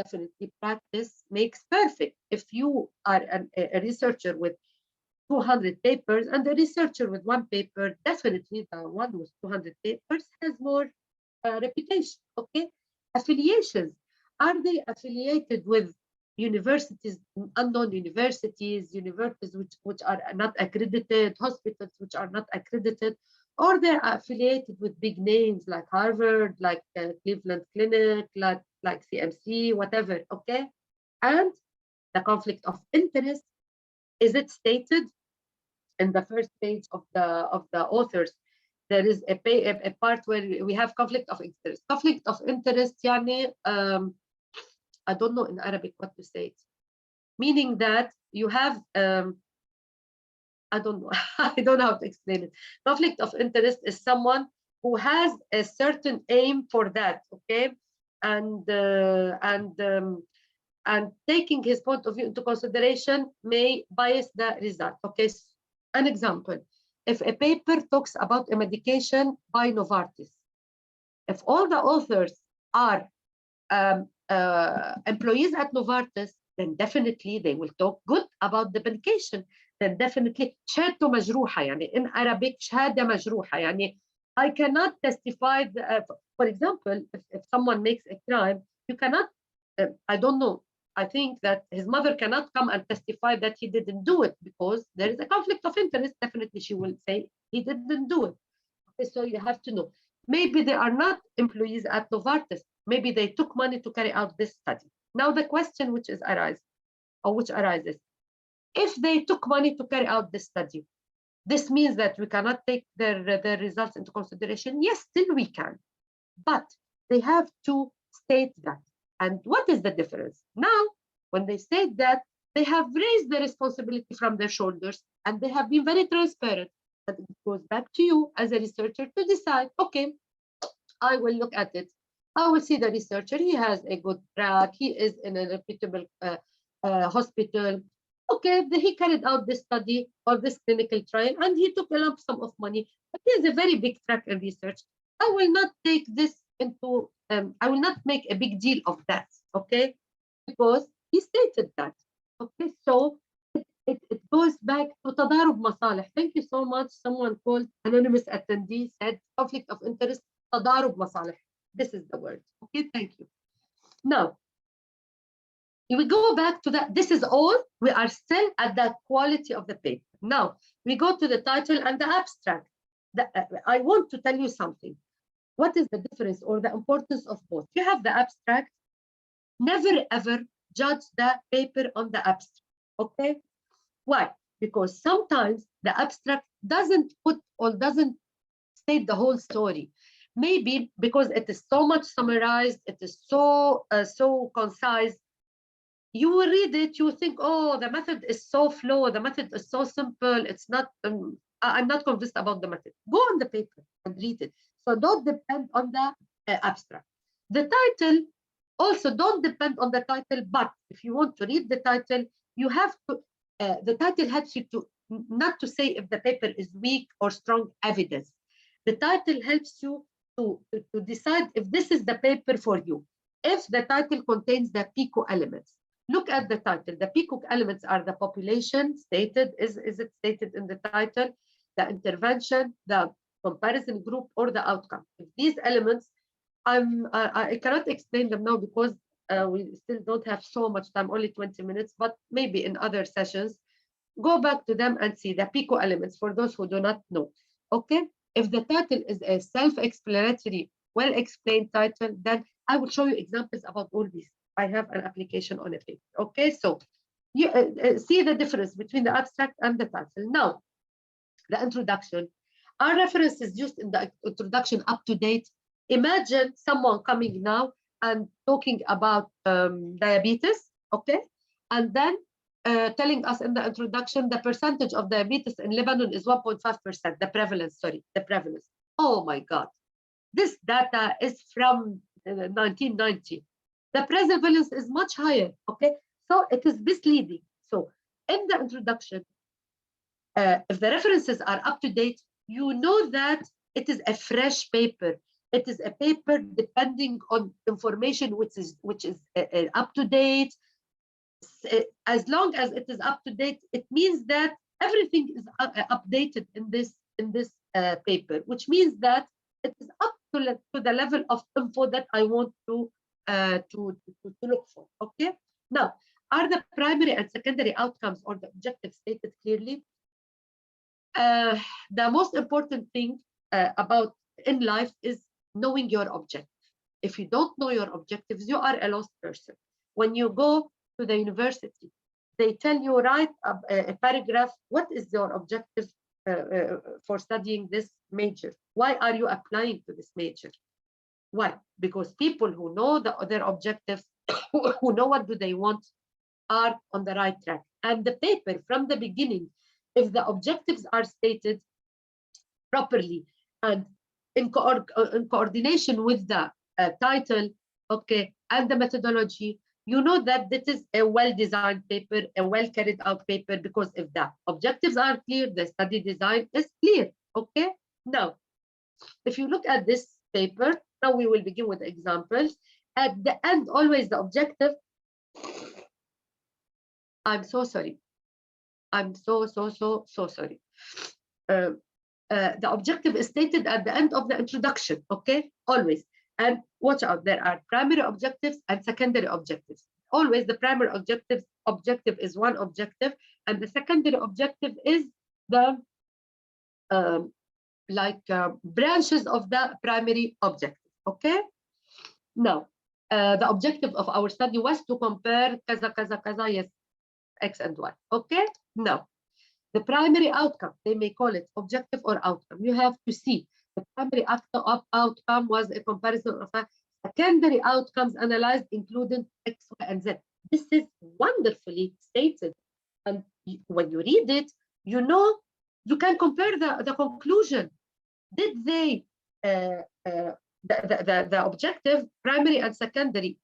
practice makes perfect. If you are a researcher with 200 papers and the researcher with one paper, definitely the one with 200 papers has more reputation. Okay, affiliations. Are they affiliated with universities, unknown universities, which are not accredited, hospitals which are not accredited, or they're affiliated with big names like Harvard, like Cleveland Clinic, like CMC, whatever. Okay, and the conflict of interest, is it stated in the first page of the authors? There is a part where we have conflict of interest. Conflict of interest, yani, I don't know in Arabic what to say it. Meaning that you have, I don't know, I don't know how to explain it. Conflict of interest is someone who has a certain aim for that, okay? And and taking his point of view into consideration may bias the result. Okay, an example, if a paper talks about a medication by Novartis, if all the authors are employees at Novartis, then definitely they will talk good about the medication. Then definitely شهادته مجروحة يعني in Arabic شهادة مجروحة يعني I cannot testify. For example, if someone makes a crime, you cannot, I don't know, I think that his mother cannot come and testify that he didn't do it because there is a conflict of interest. Definitely she will say he didn't do it. Okay, so you have to know. Maybe they are not employees at Novartis. Maybe they took money to carry out this study. Now the question which arises, if they took money to carry out this study, this means that we cannot take their results into consideration. Yes, still we can, but they have to state that. And what is the difference? Now, when they state that, they have raised the responsibility from their shoulders and they have been very transparent. And it goes back to you as a researcher to decide, okay, I will look at it. I will see the researcher, he has a good track, he is in a reputable hospital. Okay, he carried out this study or this clinical trial and he took a lump sum of money, but he has a very big track in research. I will not take this into, I will not make a big deal of that, okay? Because he stated that, okay? So it goes back to تضارب مصالح. Thank you so much. Someone called anonymous attendee said conflict of interest, تضارب مصالح. This is the word, okay? Thank you. Now, we go back to that. This is all. We are still at the quality of the paper. Now, we go to the title and the abstract. I want to tell you something. What is the difference or the importance of both? You have the abstract. Never ever judge the paper on the abstract, okay? Why? Because sometimes the abstract doesn't put or doesn't state the whole story. Maybe because it is so much summarized, it is so concise. You will read it, you will think, oh, the method is so flow, the method is so simple. It's not, I'm not convinced about the method. Go on the paper and read it. So don't depend on the abstract. The title also don't depend on the title, but if you want to read the title, you have to, the title helps you to not to say if the paper is weak or strong evidence. The title helps you to decide if this is the paper for you. If the title contains the PICO elements, look at the title. The PICO elements are the population stated. Is it stated in the title? The intervention, the comparison group, or the outcome. If these elements, I cannot explain them now because we still don't have so much time, only 20 minutes, but maybe in other sessions, go back to them and see the PICO elements for those who do not know. Okay, if the title is a self-explanatory, well-explained title, then I will show you examples about all these. I have an application on a paper. Okay, so you see the difference between the abstract and the title. Now, the introduction. Are references used in the introduction up to date? Imagine someone coming now and talking about diabetes, okay? And then telling us in the introduction, the percentage of diabetes in Lebanon is 1.5%, the prevalence. Oh my God. This data is from 1990. The prevalence is much higher, okay? So it is misleading. So in the introduction, if the references are up to date, you know that it is a fresh paper. It is a paper depending on information which is up to date. As long as it is up to date, it means that everything is updated in this paper, which means that it is up to the level of info that I want to look for. Okay. Now, are the primary and secondary outcomes or the objectives stated clearly? The most important thing about in life is knowing your objective. If you don't know your objectives, you are a lost person. When you go to the university, they tell you, write a paragraph. What is your objective for studying this major? Why are you applying to this major? Why? Because people who know their objectives, who know what do they want, are on the right track. And the paper from the beginning, if the objectives are stated properly and in coordination with the title, okay, and the methodology, you know that this is a well-designed paper, a well-carried out paper, because if the objectives are clear, the study design is clear, okay? Now, if you look at this paper, now we will begin with examples. At the end, always the objective, I'm so sorry. I'm so sorry. The objective is stated at the end of the introduction, okay? Always. And watch out, there are primary objectives and secondary objectives. Always the primary objective is one objective, and the secondary objective is the branches of the primary objective, okay? Now, the objective of our study was to compare kaza, yes, X and Y, okay? Now, the primary outcome, they may call it objective or outcome. You have to see the primary outcome was a comparison of secondary outcomes analyzed, including X, Y, and Z. This is wonderfully stated. And when you read it, you know, you can compare the conclusion. Did they, the objective, primary and secondary,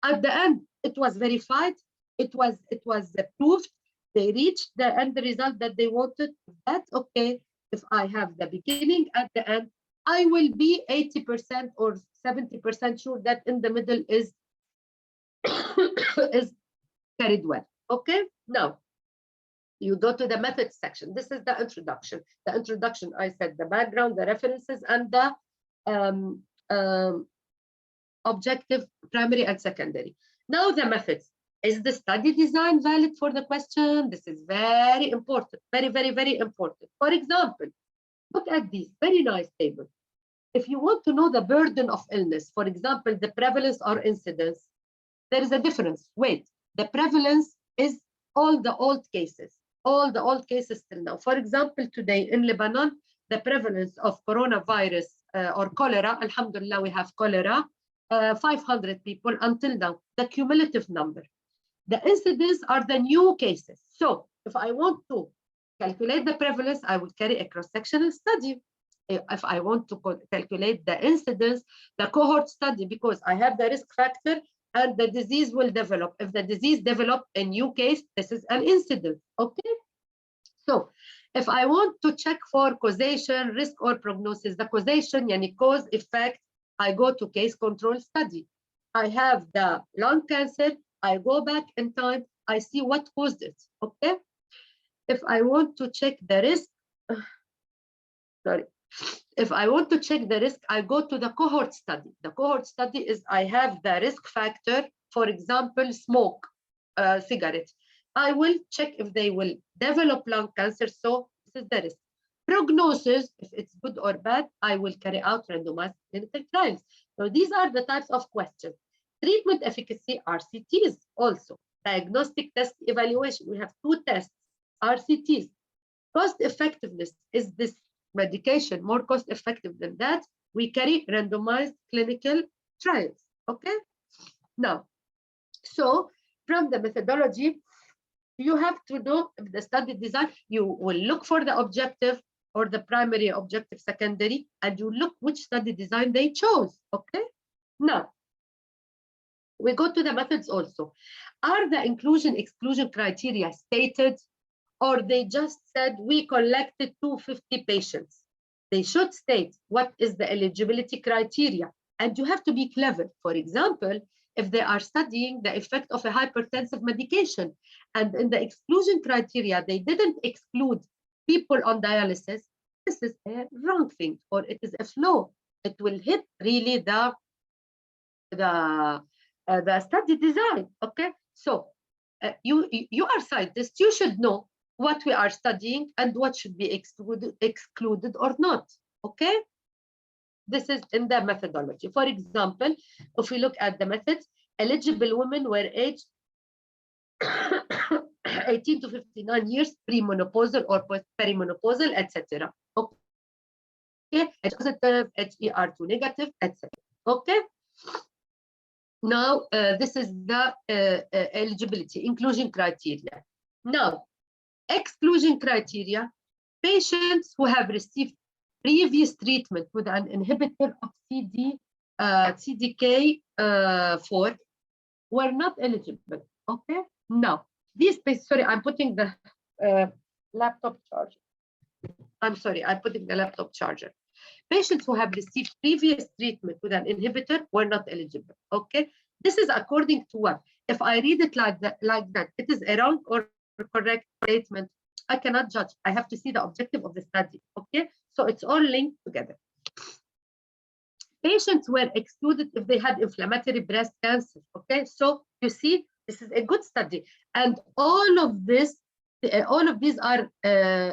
at the end, it was verified, it was proved, they reached the end result that they wanted. That's okay. If I have the beginning at the end, I will be 80% or 70% sure that in the middle is is carried well. Okay. Now you go to the methods section. This is the introduction. The introduction, I said the background, the references, and the objective, primary and secondary. Now the methods. Is the study design valid for the question? This is very important, very, very, very important. For example, look at these very nice tables. If you want to know the burden of illness, for example, the prevalence or incidence, there is a difference. Wait, the prevalence is all the old cases till now. For example, today in Lebanon, the prevalence of coronavirus or cholera, alhamdulillah, we have cholera, 500 people until now, the cumulative number. The incidence are the new cases. So if I want to calculate the prevalence, I will carry a cross-sectional study. If I want to calculate the incidence, the cohort study, because I have the risk factor and the disease will develop. If the disease develop a new case, this is an incidence, okay? So if I want to check for causation, risk or prognosis, the causation, yani cause, effect, I go to case control study. I have the lung cancer, I go back in time, I see what caused it, okay? If I want to check the risk, if I want to check the risk, I go to the cohort study. The cohort study is I have the risk factor, for example, smoke, cigarettes. I will check if they will develop lung cancer, so this is the risk. Prognosis, if it's good or bad, I will carry out randomized clinical trials. So these are the types of questions. Treatment efficacy, RCTs also. Diagnostic test evaluation, we have 2 tests, RCTs. Cost effectiveness, is this medication more cost effective than that? We carry randomized clinical trials, okay? Now, so from the methodology, you have to know if the study design, you will look for the objective or the primary objective, secondary, and you look which study design they chose, okay? Now, we go to the methods also. Are the inclusion-exclusion criteria stated, or they just said we collected 250 patients? They should state what is the eligibility criteria, and you have to be clever. For example, if they are studying the effect of a hypertensive medication, and in the exclusion criteria, they didn't exclude people on dialysis, this is a wrong thing, or it is a flaw. It will hit really the study design, okay? So you are scientists, you should know what we are studying and what should be excluded or not, okay? This is in the methodology. For example, if we look at the methods, eligible women were aged 18 to 59 years, premenopausal or perimenopausal, etc. Okay, H positive, HER2 negative, etc. Okay. Now, this is the eligibility, inclusion criteria. Now, exclusion criteria, patients who have received previous treatment with an inhibitor of CDK4 were not eligible. Okay. Now, these patients, sorry, I'm putting the laptop charger. I'm sorry, I'm putting the laptop charger. Patients who have received previous treatment with an inhibitor were not eligible. Okay. This is according to what? If I read it like that, it is a wrong or correct statement. I cannot judge. I have to see the objective of the study. Okay. So it's all linked together. Patients were excluded if they had inflammatory breast cancer. Okay, so you see, this is a good study, and all of these are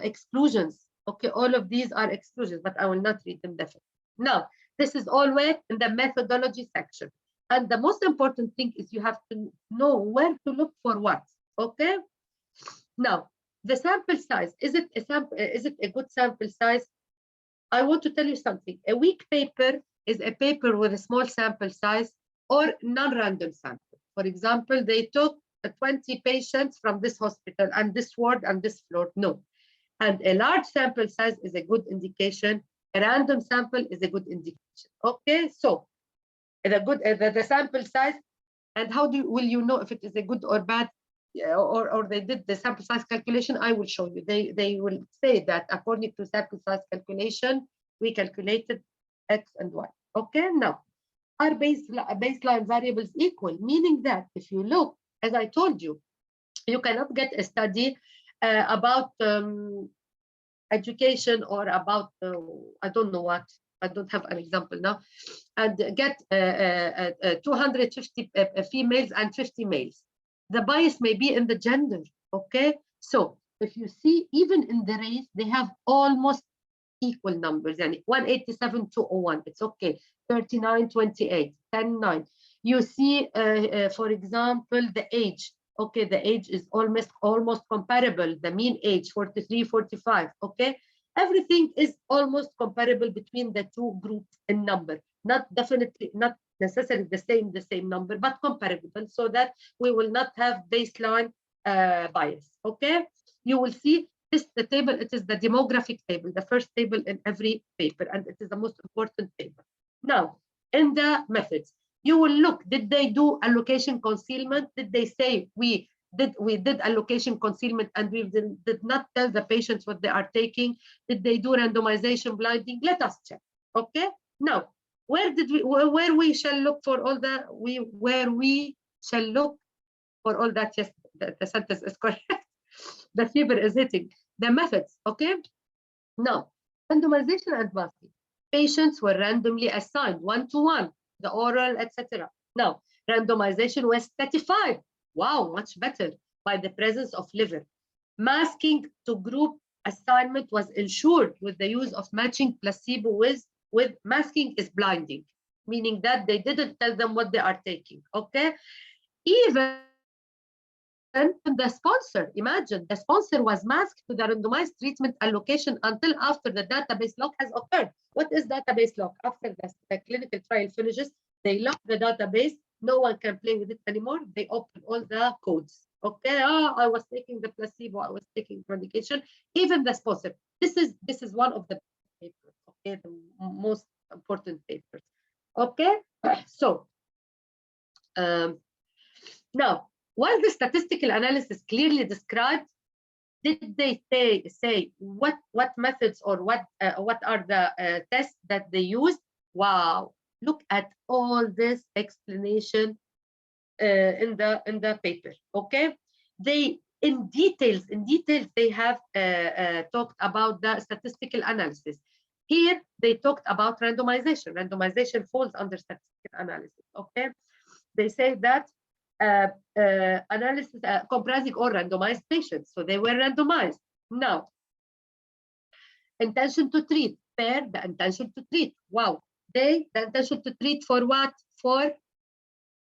exclusions. Okay, all of these are exclusions, but I will not read them definitely. Now, this is all where in the methodology section, and the most important thing is you have to know where to look for what. Okay, now the sample size, is it a good sample size? I want to tell you something. A weak paper is a paper with a small sample size or non-random sample. For example, they took 20 patients from this hospital and this ward and this floor. No. And a large sample size is a good indication. A random sample is a good indication. Okay, so the sample size, and how will you know if it is a good or bad? Or they did the sample size calculation? I will show you. They will say that according to sample size calculation, we calculated X and Y. Okay, now are baseline variables equal? Meaning that if you look, as I told you, you cannot get a study about education or about I don't know what. I don't have an example now, and get 250 females and 50 males. The bias may be in the gender. Okay, so if you see, even in the race, they have almost equal numbers, and 187 to 01, it's okay. 39, 28, 10, 9. You see, for example, the age. Okay, the age is almost comparable. The mean age 43, 45. Okay, everything is almost comparable between the two groups in number. Not necessarily the same number, but comparable, so that we will not have baseline bias. Okay, you will see the table. It is the demographic table, the first table in every paper, and it is the most important table. Now, in the methods, you will look, did they do allocation concealment? Did they say we did allocation concealment and we did not tell the patients what they are taking? Did they do randomization blinding? Let us check. Okay, now where we shall look for all that? Where we shall look for all that? Yes, the sentence is correct. The fever is hitting. The methods. Okay, now randomization and masking. Patients were randomly assigned 1-to-1, the oral, etc. Now, randomization was stratified. Wow, much better, by the presence of liver. Masking to group assignment was ensured with the use of matching placebo with masking is blinding, meaning that they didn't tell them what they are taking. Okay, even the sponsor, imagine the sponsor was masked to the randomized treatment allocation until after the database lock has occurred. What is database lock? After the clinical trial finishes, they lock the database. No one can play with it anymore. They open all the codes. Okay, I was taking the placebo, I was taking medication. Even the sponsor. This is one of the papers. Okay, the most important papers. Okay, so now, was the statistical analysis clearly described? Did they say what methods or what are the tests that they used? Wow! Look at all this explanation in the paper. Okay, they in details they have talked about the statistical analysis. Here they talked about randomization. Randomization falls under statistical analysis. Okay, they say that analysis comprising all randomized patients. So they were randomized. Now, intention to treat, pair the intention to treat. Wow. The intention to treat for what? For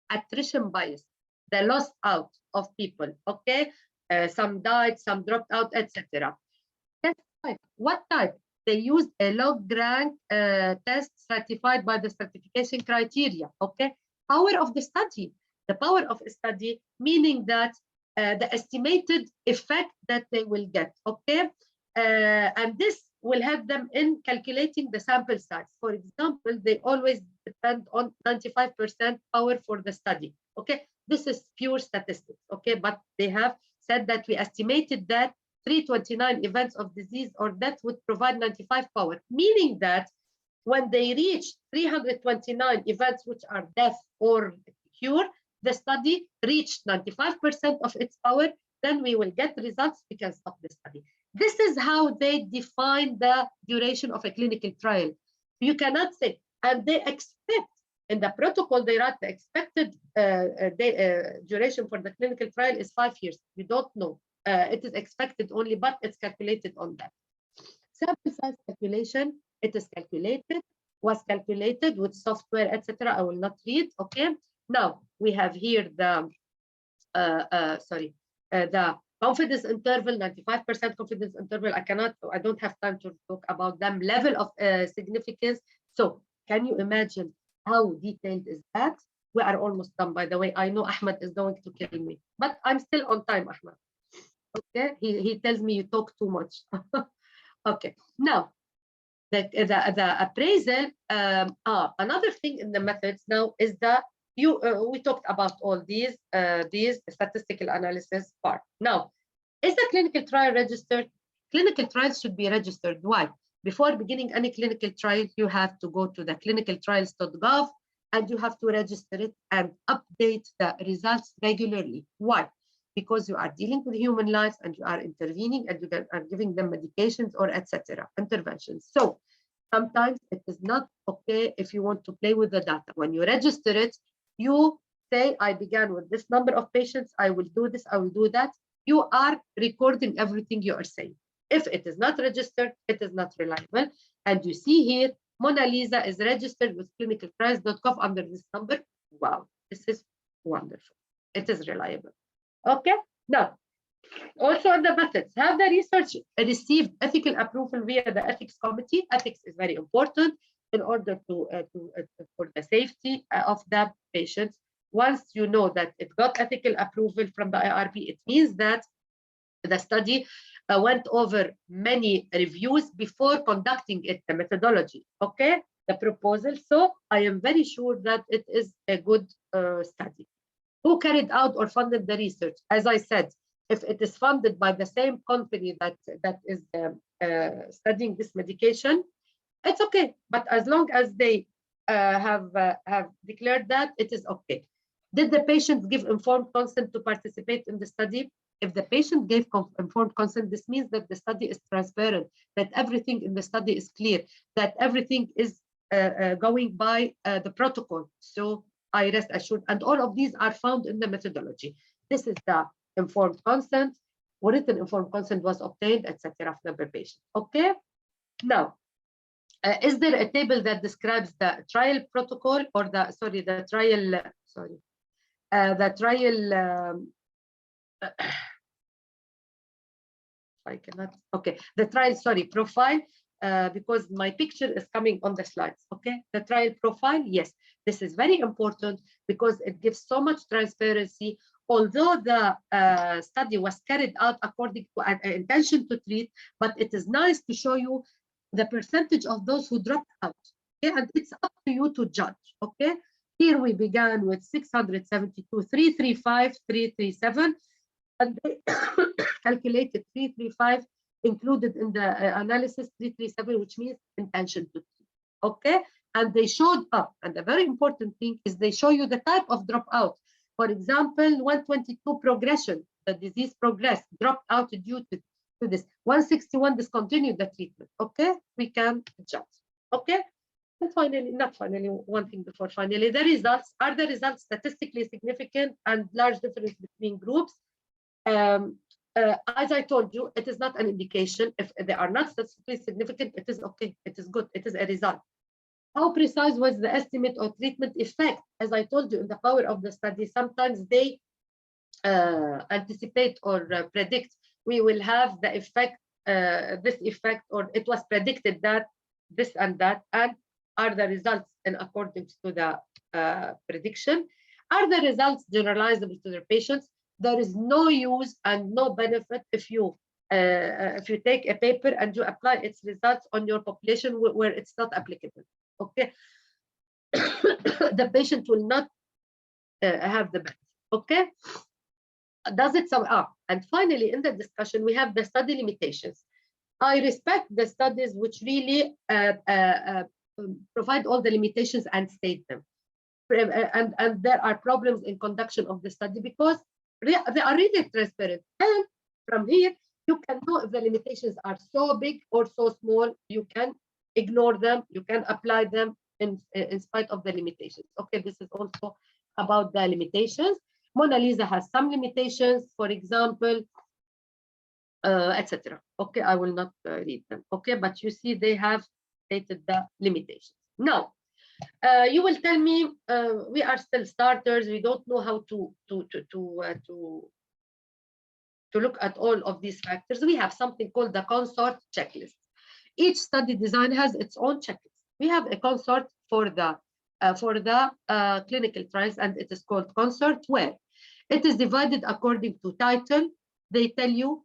attrition bias, the loss out of people. Okay. Some died, some dropped out, etc. Test type. What type? They used a log rank test certified by the certification criteria. Okay. Power of the study. The power of a study, meaning that the estimated effect that they will get, okay? And this will help them in calculating the sample size. For example, they always depend on 95% power for the study, okay? This is pure statistics, okay? But they have said that we estimated that 329 events of disease or death would provide 95 power, meaning that when they reach 329 events which are death or cure, the study reached 95% of its power, then we will get results, we can stop the study. This is how they define the duration of a clinical trial. You cannot say, and they expect, in the protocol they write the expected duration for the clinical trial is 5 years. We don't know. It is expected only, but it's calculated on that. Sample size calculation, it is calculated, was calculated with software, etc. I will not read, okay? Now, we have here the, the confidence interval, 95% confidence interval. I don't have time to talk about them. Level of significance. So can you imagine how detailed is that? We are almost done, by the way. I know Ahmed is going to kill me, but I'm still on time, Ahmed. Okay, he tells me you talk too much. Okay, now the appraisal. Another thing in the methods now is that we talked about all these statistical analysis part. Now, is the clinical trial registered? Clinical trials should be registered. Why? Before beginning any clinical trial, you have to go to the clinicaltrials.gov and you have to register it and update the results regularly. Why? Because you are dealing with human lives and you are intervening and you are giving them medications or etc. interventions. So sometimes it is not okay if you want to play with the data. When you register it, you say, I began with this number of patients, I will do this, I will do that. You are recording everything you are saying. If it is not registered, it is not reliable. And you see here, Mona Lisa is registered with clinicaltrials.gov under this number. Wow, this is wonderful. It is reliable. Okay, now, also on the methods, have the research received ethical approval via the ethics committee? Ethics is very important in order for the safety of the patients. Once you know that it got ethical approval from the IRB, it means that the study went over many reviews before conducting it, the methodology, okay, the proposal. So I am very sure that it is a good study. Who carried out or funded the research? As I said, if it is funded by the same company that is studying this medication, it's okay. But as long as they have declared that, it is okay. Did the patient give informed consent to participate in the study? If the patient gave informed consent, this means that the study is transparent, that everything in the study is clear, that everything is going by the protocol. So I rest assured, and all of these are found in the methodology. This is the informed consent, written informed consent was obtained, etc. from the patient. Okay. Now, is there a table that describes the trial protocol or the trial? I cannot. Okay, the trial. Profile. Because my picture is coming on the slides. Okay, the trial profile. Yes, this is very important because it gives so much transparency. Although the study was carried out according to an intention to treat, but it is nice to show you the percentage of those who dropped out. Okay, and it's up to you to judge. Okay, here we began with 672, 335, 337, and they calculated 335 included in the analysis, 337, which means intention to treat. Okay, and they showed up, and the very important thing is they show you the type of dropout. For example, 122 progression, the disease progressed, dropped out due to this. 161 discontinued the treatment. Okay, we can judge. Okay, and finally, not finally, one thing before finally, the results. Are the results statistically significant and large difference between groups? As I told you, it is not an indication. If they are not statistically significant, it is okay, it is good, it is a result. How precise was the estimate or treatment effect? As I told you in the power of the study, sometimes they anticipate or predict we will have the effect, this effect, or it was predicted that this and that, and are the results in accordance to the prediction? Are the results generalizable to their patients? There is no use and no benefit if you take a paper and you apply its results on your population where it's not applicable. Okay, the patient will not have the benefit. Okay, does it sum up? And finally, in the discussion, we have the study limitations. I respect the studies which really provide all the limitations and state them. And there are problems in conduction of the study because they are really transparent. And from here, you can know if the limitations are so big or so small. You can ignore them. You can apply them in spite of the limitations. Okay, this is also about the limitations. Mona Lisa has some limitations, for example, etc. Okay, I will not read them. Okay, but you see they have stated the limitations. Now, you will tell me we are still starters. We don't know how to look at all of these factors. We have something called the consort checklist. Each study design has its own checklist. We have a consort for the clinical trials, and it is called consort, where it is divided according to title. They tell you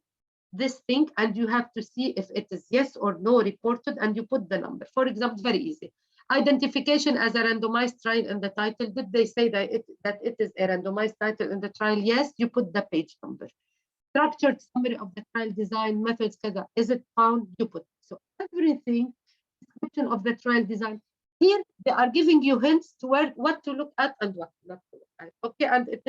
this thing, and you have to see if it is yes or no reported, and you put the number. For example, very easy. Identification as a randomized trial in the title. Did they say that it is a randomized title in the trial? Yes, you put the page number. Structured summary of the trial design, methods, kada. Is it found? You put. So everything, description of the trial design. Here they are giving you hints to what to look at and what not to look at. Okay, and it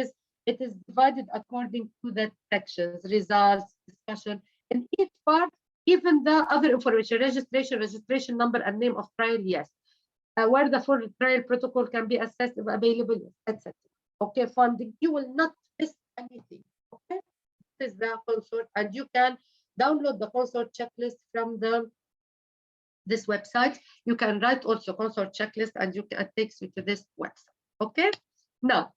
is divided according to the sections, results, discussion. In each part, even the other information, registration number, and name of trial, yes. Where the full trial protocol can be assessed if available, etc. Okay, funding, you will not miss anything. Okay, this is the consort, and you can download the consort checklist from this website. You can write also consort checklist, and it takes you to this website. Okay, now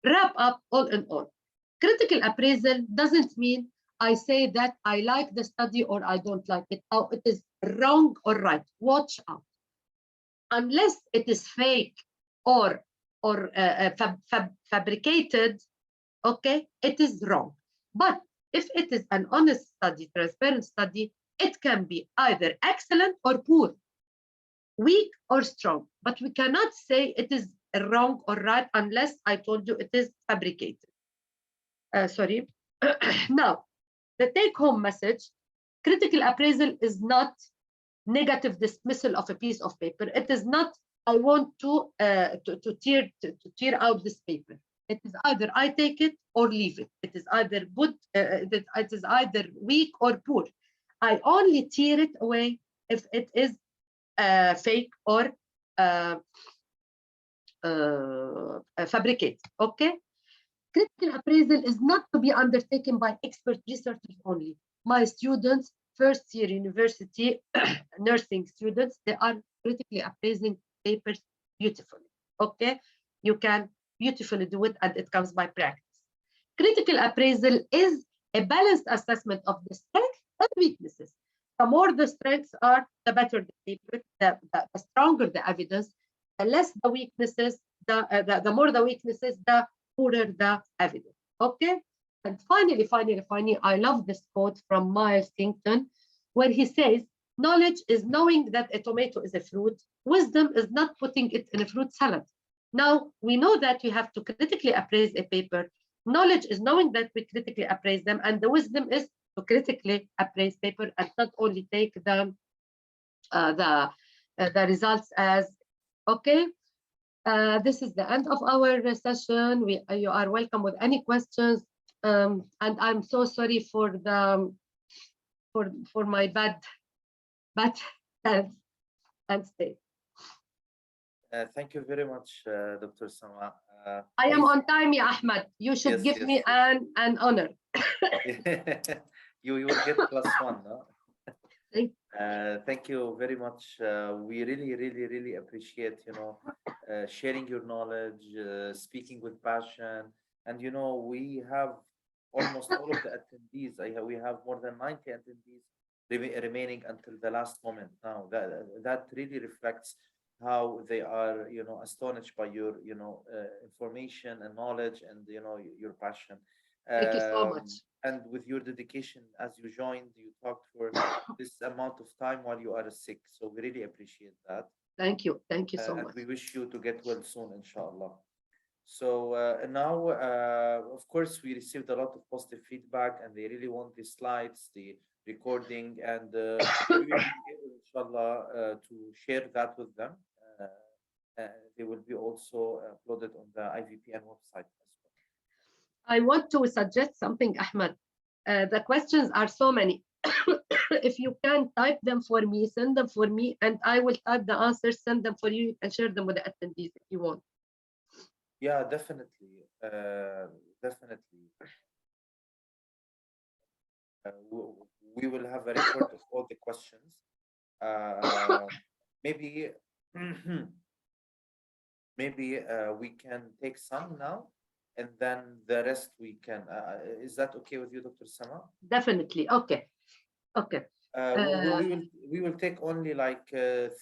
wrap up. All in all, critical appraisal doesn't mean I say that I like the study or I don't like it. Oh, it is wrong or right. Watch out. Unless it is fake or fabricated, okay, it is wrong. But if it is an honest study, transparent study, it can be either excellent or poor, weak or strong. But we cannot say it is wrong or right unless I told you it is fabricated. Sorry. Now, the take-home message: critical appraisal is not negative dismissal of a piece of paper. It is not I want to tear out this paper. It is either I take it or leave it. It is either good. It is either weak or poor. I only tear it away if it is fake or fabricated. Okay. Critical appraisal is not to be undertaken by expert researchers only. My students, first year university nursing students, they are critically appraising papers beautifully. Okay, you can beautifully do it, and it comes by practice. Critical appraisal is a balanced assessment of the strengths and weaknesses. The more the strengths are, the better the paper, the stronger the evidence, the less the weaknesses, the more the weaknesses, the poorer the evidence. Okay. And finally, I love this quote from Miles Kington, where he says, knowledge is knowing that a tomato is a fruit. Wisdom is not putting it in a fruit salad. Now, we know that we have to critically appraise a paper. Knowledge is knowing that we critically appraise them, and the wisdom is to critically appraise paper and not only take the results as okay. This is the end of our session. You are welcome with any questions. And I'm so sorry for my bad health and state. Thank you very much, Dr. Sama. I am on time, ya Ahmed. You should give me an honor. You will get +1, no? Thank you very much. We really appreciate, sharing your knowledge, speaking with passion. And, we have almost all of the attendees. We have more than 90 attendees remaining until the last moment now. That really reflects how they are, astonished by your, information and knowledge and, your passion. Thank you so much. And with your dedication, as you joined, you talked for this amount of time while you are sick. So we really appreciate that. Thank you so much. We wish you to get well soon, inshallah. So now, of course, we received a lot of positive feedback, and they really want the slides, the recording, and we will be able, inshallah, to share that with them. They will be also uploaded on the IVPN website as well. I want to suggest something, Ahmed. The questions are so many. If you can type them for me, send them for me, and I will type the answers, send them for you, and share them with the attendees if you want. Yeah, definitely. Definitely. We will have a record of all the questions. Maybe maybe we can take some now, and then the rest we can. Is that okay with you, Dr. Sama? Definitely. Okay. Okay. We will take only like 3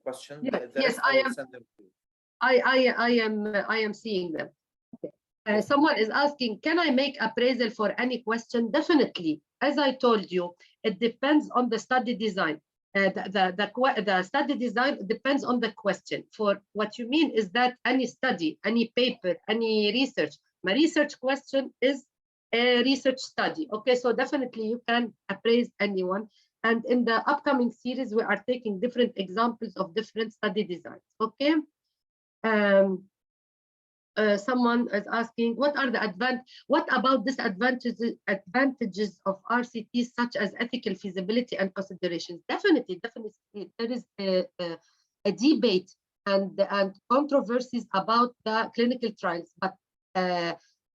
questions. Yes, The yes, rest I will send them to you. I am seeing them. Okay. Someone is asking, can I make appraisal for any question? Definitely. As I told you, it depends on the study design. The study design depends on the question. For what you mean is that any study, any paper, any research, my research question is a research study. Okay, so definitely you can appraise anyone. And in the upcoming series, we are taking different examples of different study designs. Okay. Someone is asking, what about advantages of RCTs such as ethical feasibility and considerations? Definitely, there is a debate and controversies about the clinical trials, but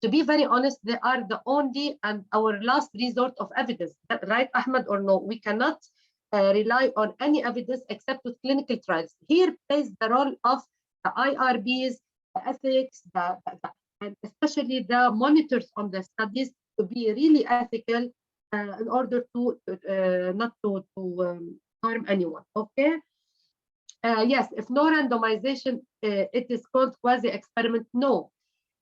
to be very honest, they are the only and our last resort of evidence, right, Ahmed, or no? We cannot rely on any evidence except with clinical trials. Here plays the role of the IRBs, ethics, and especially the monitors on the studies to be really ethical in order to not to harm anyone. Okay. Yes, if no randomization, it is called quasi-experiment. No.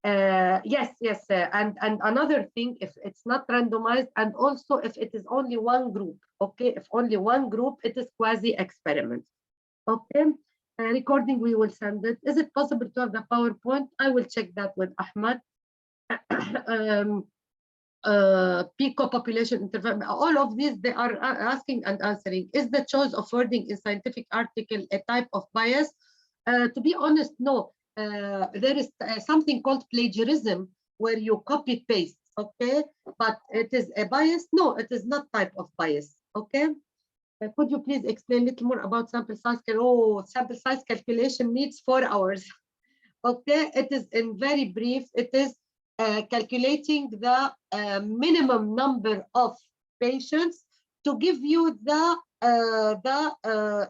Yes, and another thing, if it's not randomized, and also if it is only one group. Okay, if only one group, it is quasi-experiment. Okay. Recording, we will send it. Is it possible to have the PowerPoint? I will check that with Ahmad. PICO population interval, all of these, they are asking and answering. Is the choice of wording in scientific article a type of bias? To be honest, no. There is something called plagiarism where you copy paste, okay? But it is a bias? No, it is not type of bias, okay? Could you please explain a little more about sample size? Oh, sample size calculation needs 4 hours. Okay, it is in very brief. It is calculating the minimum number of patients to give you the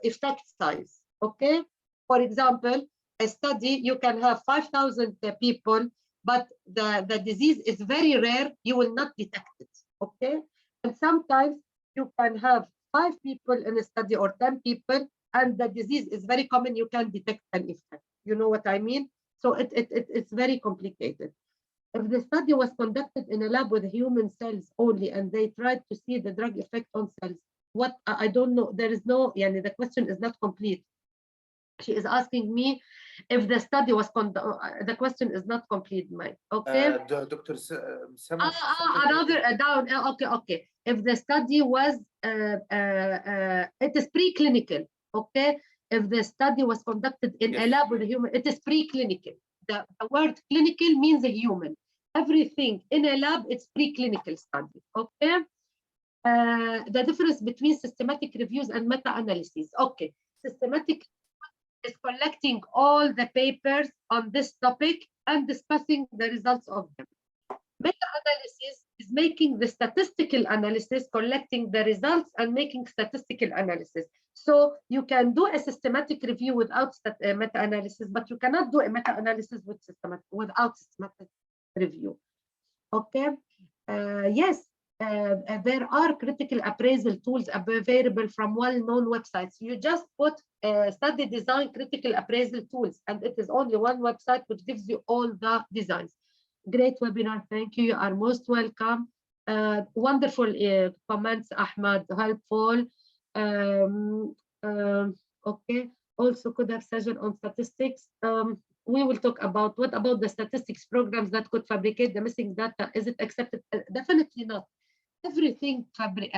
effect size. Okay, for example, a study you can have 5,000 people, but the disease is very rare. You will not detect it. Okay, and sometimes you can have 5 people in a study or 10 people, and the disease is very common. You can detect an effect. You know what I mean? So it's very complicated. If the study was conducted in a lab with human cells only, and they tried to see the drug effect on cells, what I don't know. There is no, the question is not complete. She is asking me if the study was conducted. The question is not complete, Mike. Okay. Dr. Sama, another down. Okay. If the study was, it is preclinical. Okay. If the study was conducted in a lab with a human, it is preclinical. The word clinical means a human. Everything in a lab, it's preclinical study. Okay. The difference between systematic reviews and meta-analysis. Okay. Systematic is collecting all the papers on this topic and discussing the results of them. Meta-analysis is making the statistical analysis, collecting the results and making statistical analysis. So you can do a systematic review without meta-analysis, but you cannot do a meta-analysis without systematic review. Okay. Yes, there are critical appraisal tools available from well-known websites. You just put study design critical appraisal tools, and it is only one website which gives you all the designs. Great webinar. Thank you. You are most welcome. Wonderful comments, Ahmad. Helpful. Okay. Also could have session on statistics. we will talk about what about the statistics programs that could fabricate the missing data. Is it accepted? Definitely not. Everything,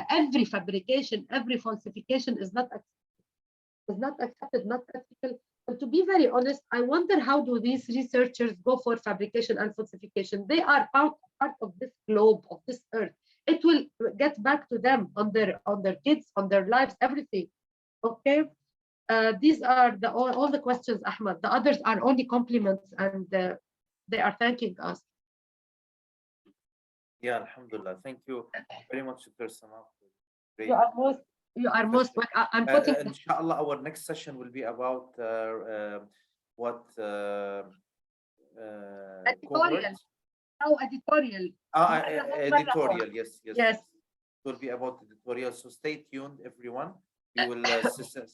every fabrication, every falsification is not accepted, not ethical. And to be very honest, I wonder how do these researchers go for fabrication and falsification? They are part of this globe, of this earth. It will get back to them on their kids, on their lives, everything. Okay. These are all the questions, Ahmad. The others are only compliments, and they are thanking us. Yeah, alhamdulillah. Thank you very much, Dr. Sama. You are most welcome. I'm putting Inshallah, our next session will be about what editorial. Oh, editorial. Editorial. Yes. Yes. It will be about editorial. So stay tuned, everyone. We will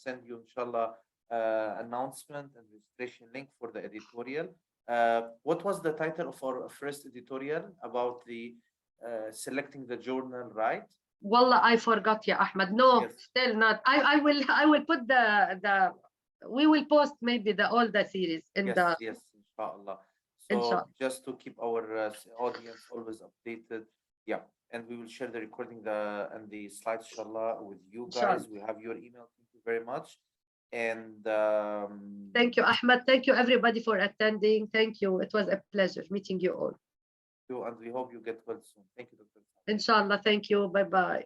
send you, inshallah, announcement and registration link for the editorial. What was the title of our first editorial about the selecting the journal, right? Wallah, I forgot, ya Ahmed. No, Yes. Still not. I will put we will post maybe all the series in Yes, the. yes, inshallah. So Inshallah. just to keep our audience always updated, yeah, and we will share the recording and the slides, inshallah, with you guys. Inshallah. We have your email. Thank you very much. And thank you, Ahmed. Thank you, everybody, for attending. Thank you. It was a pleasure meeting you all. and we hope you get well soon. Thank you, Dr. Inshallah. Thank you. Bye-bye.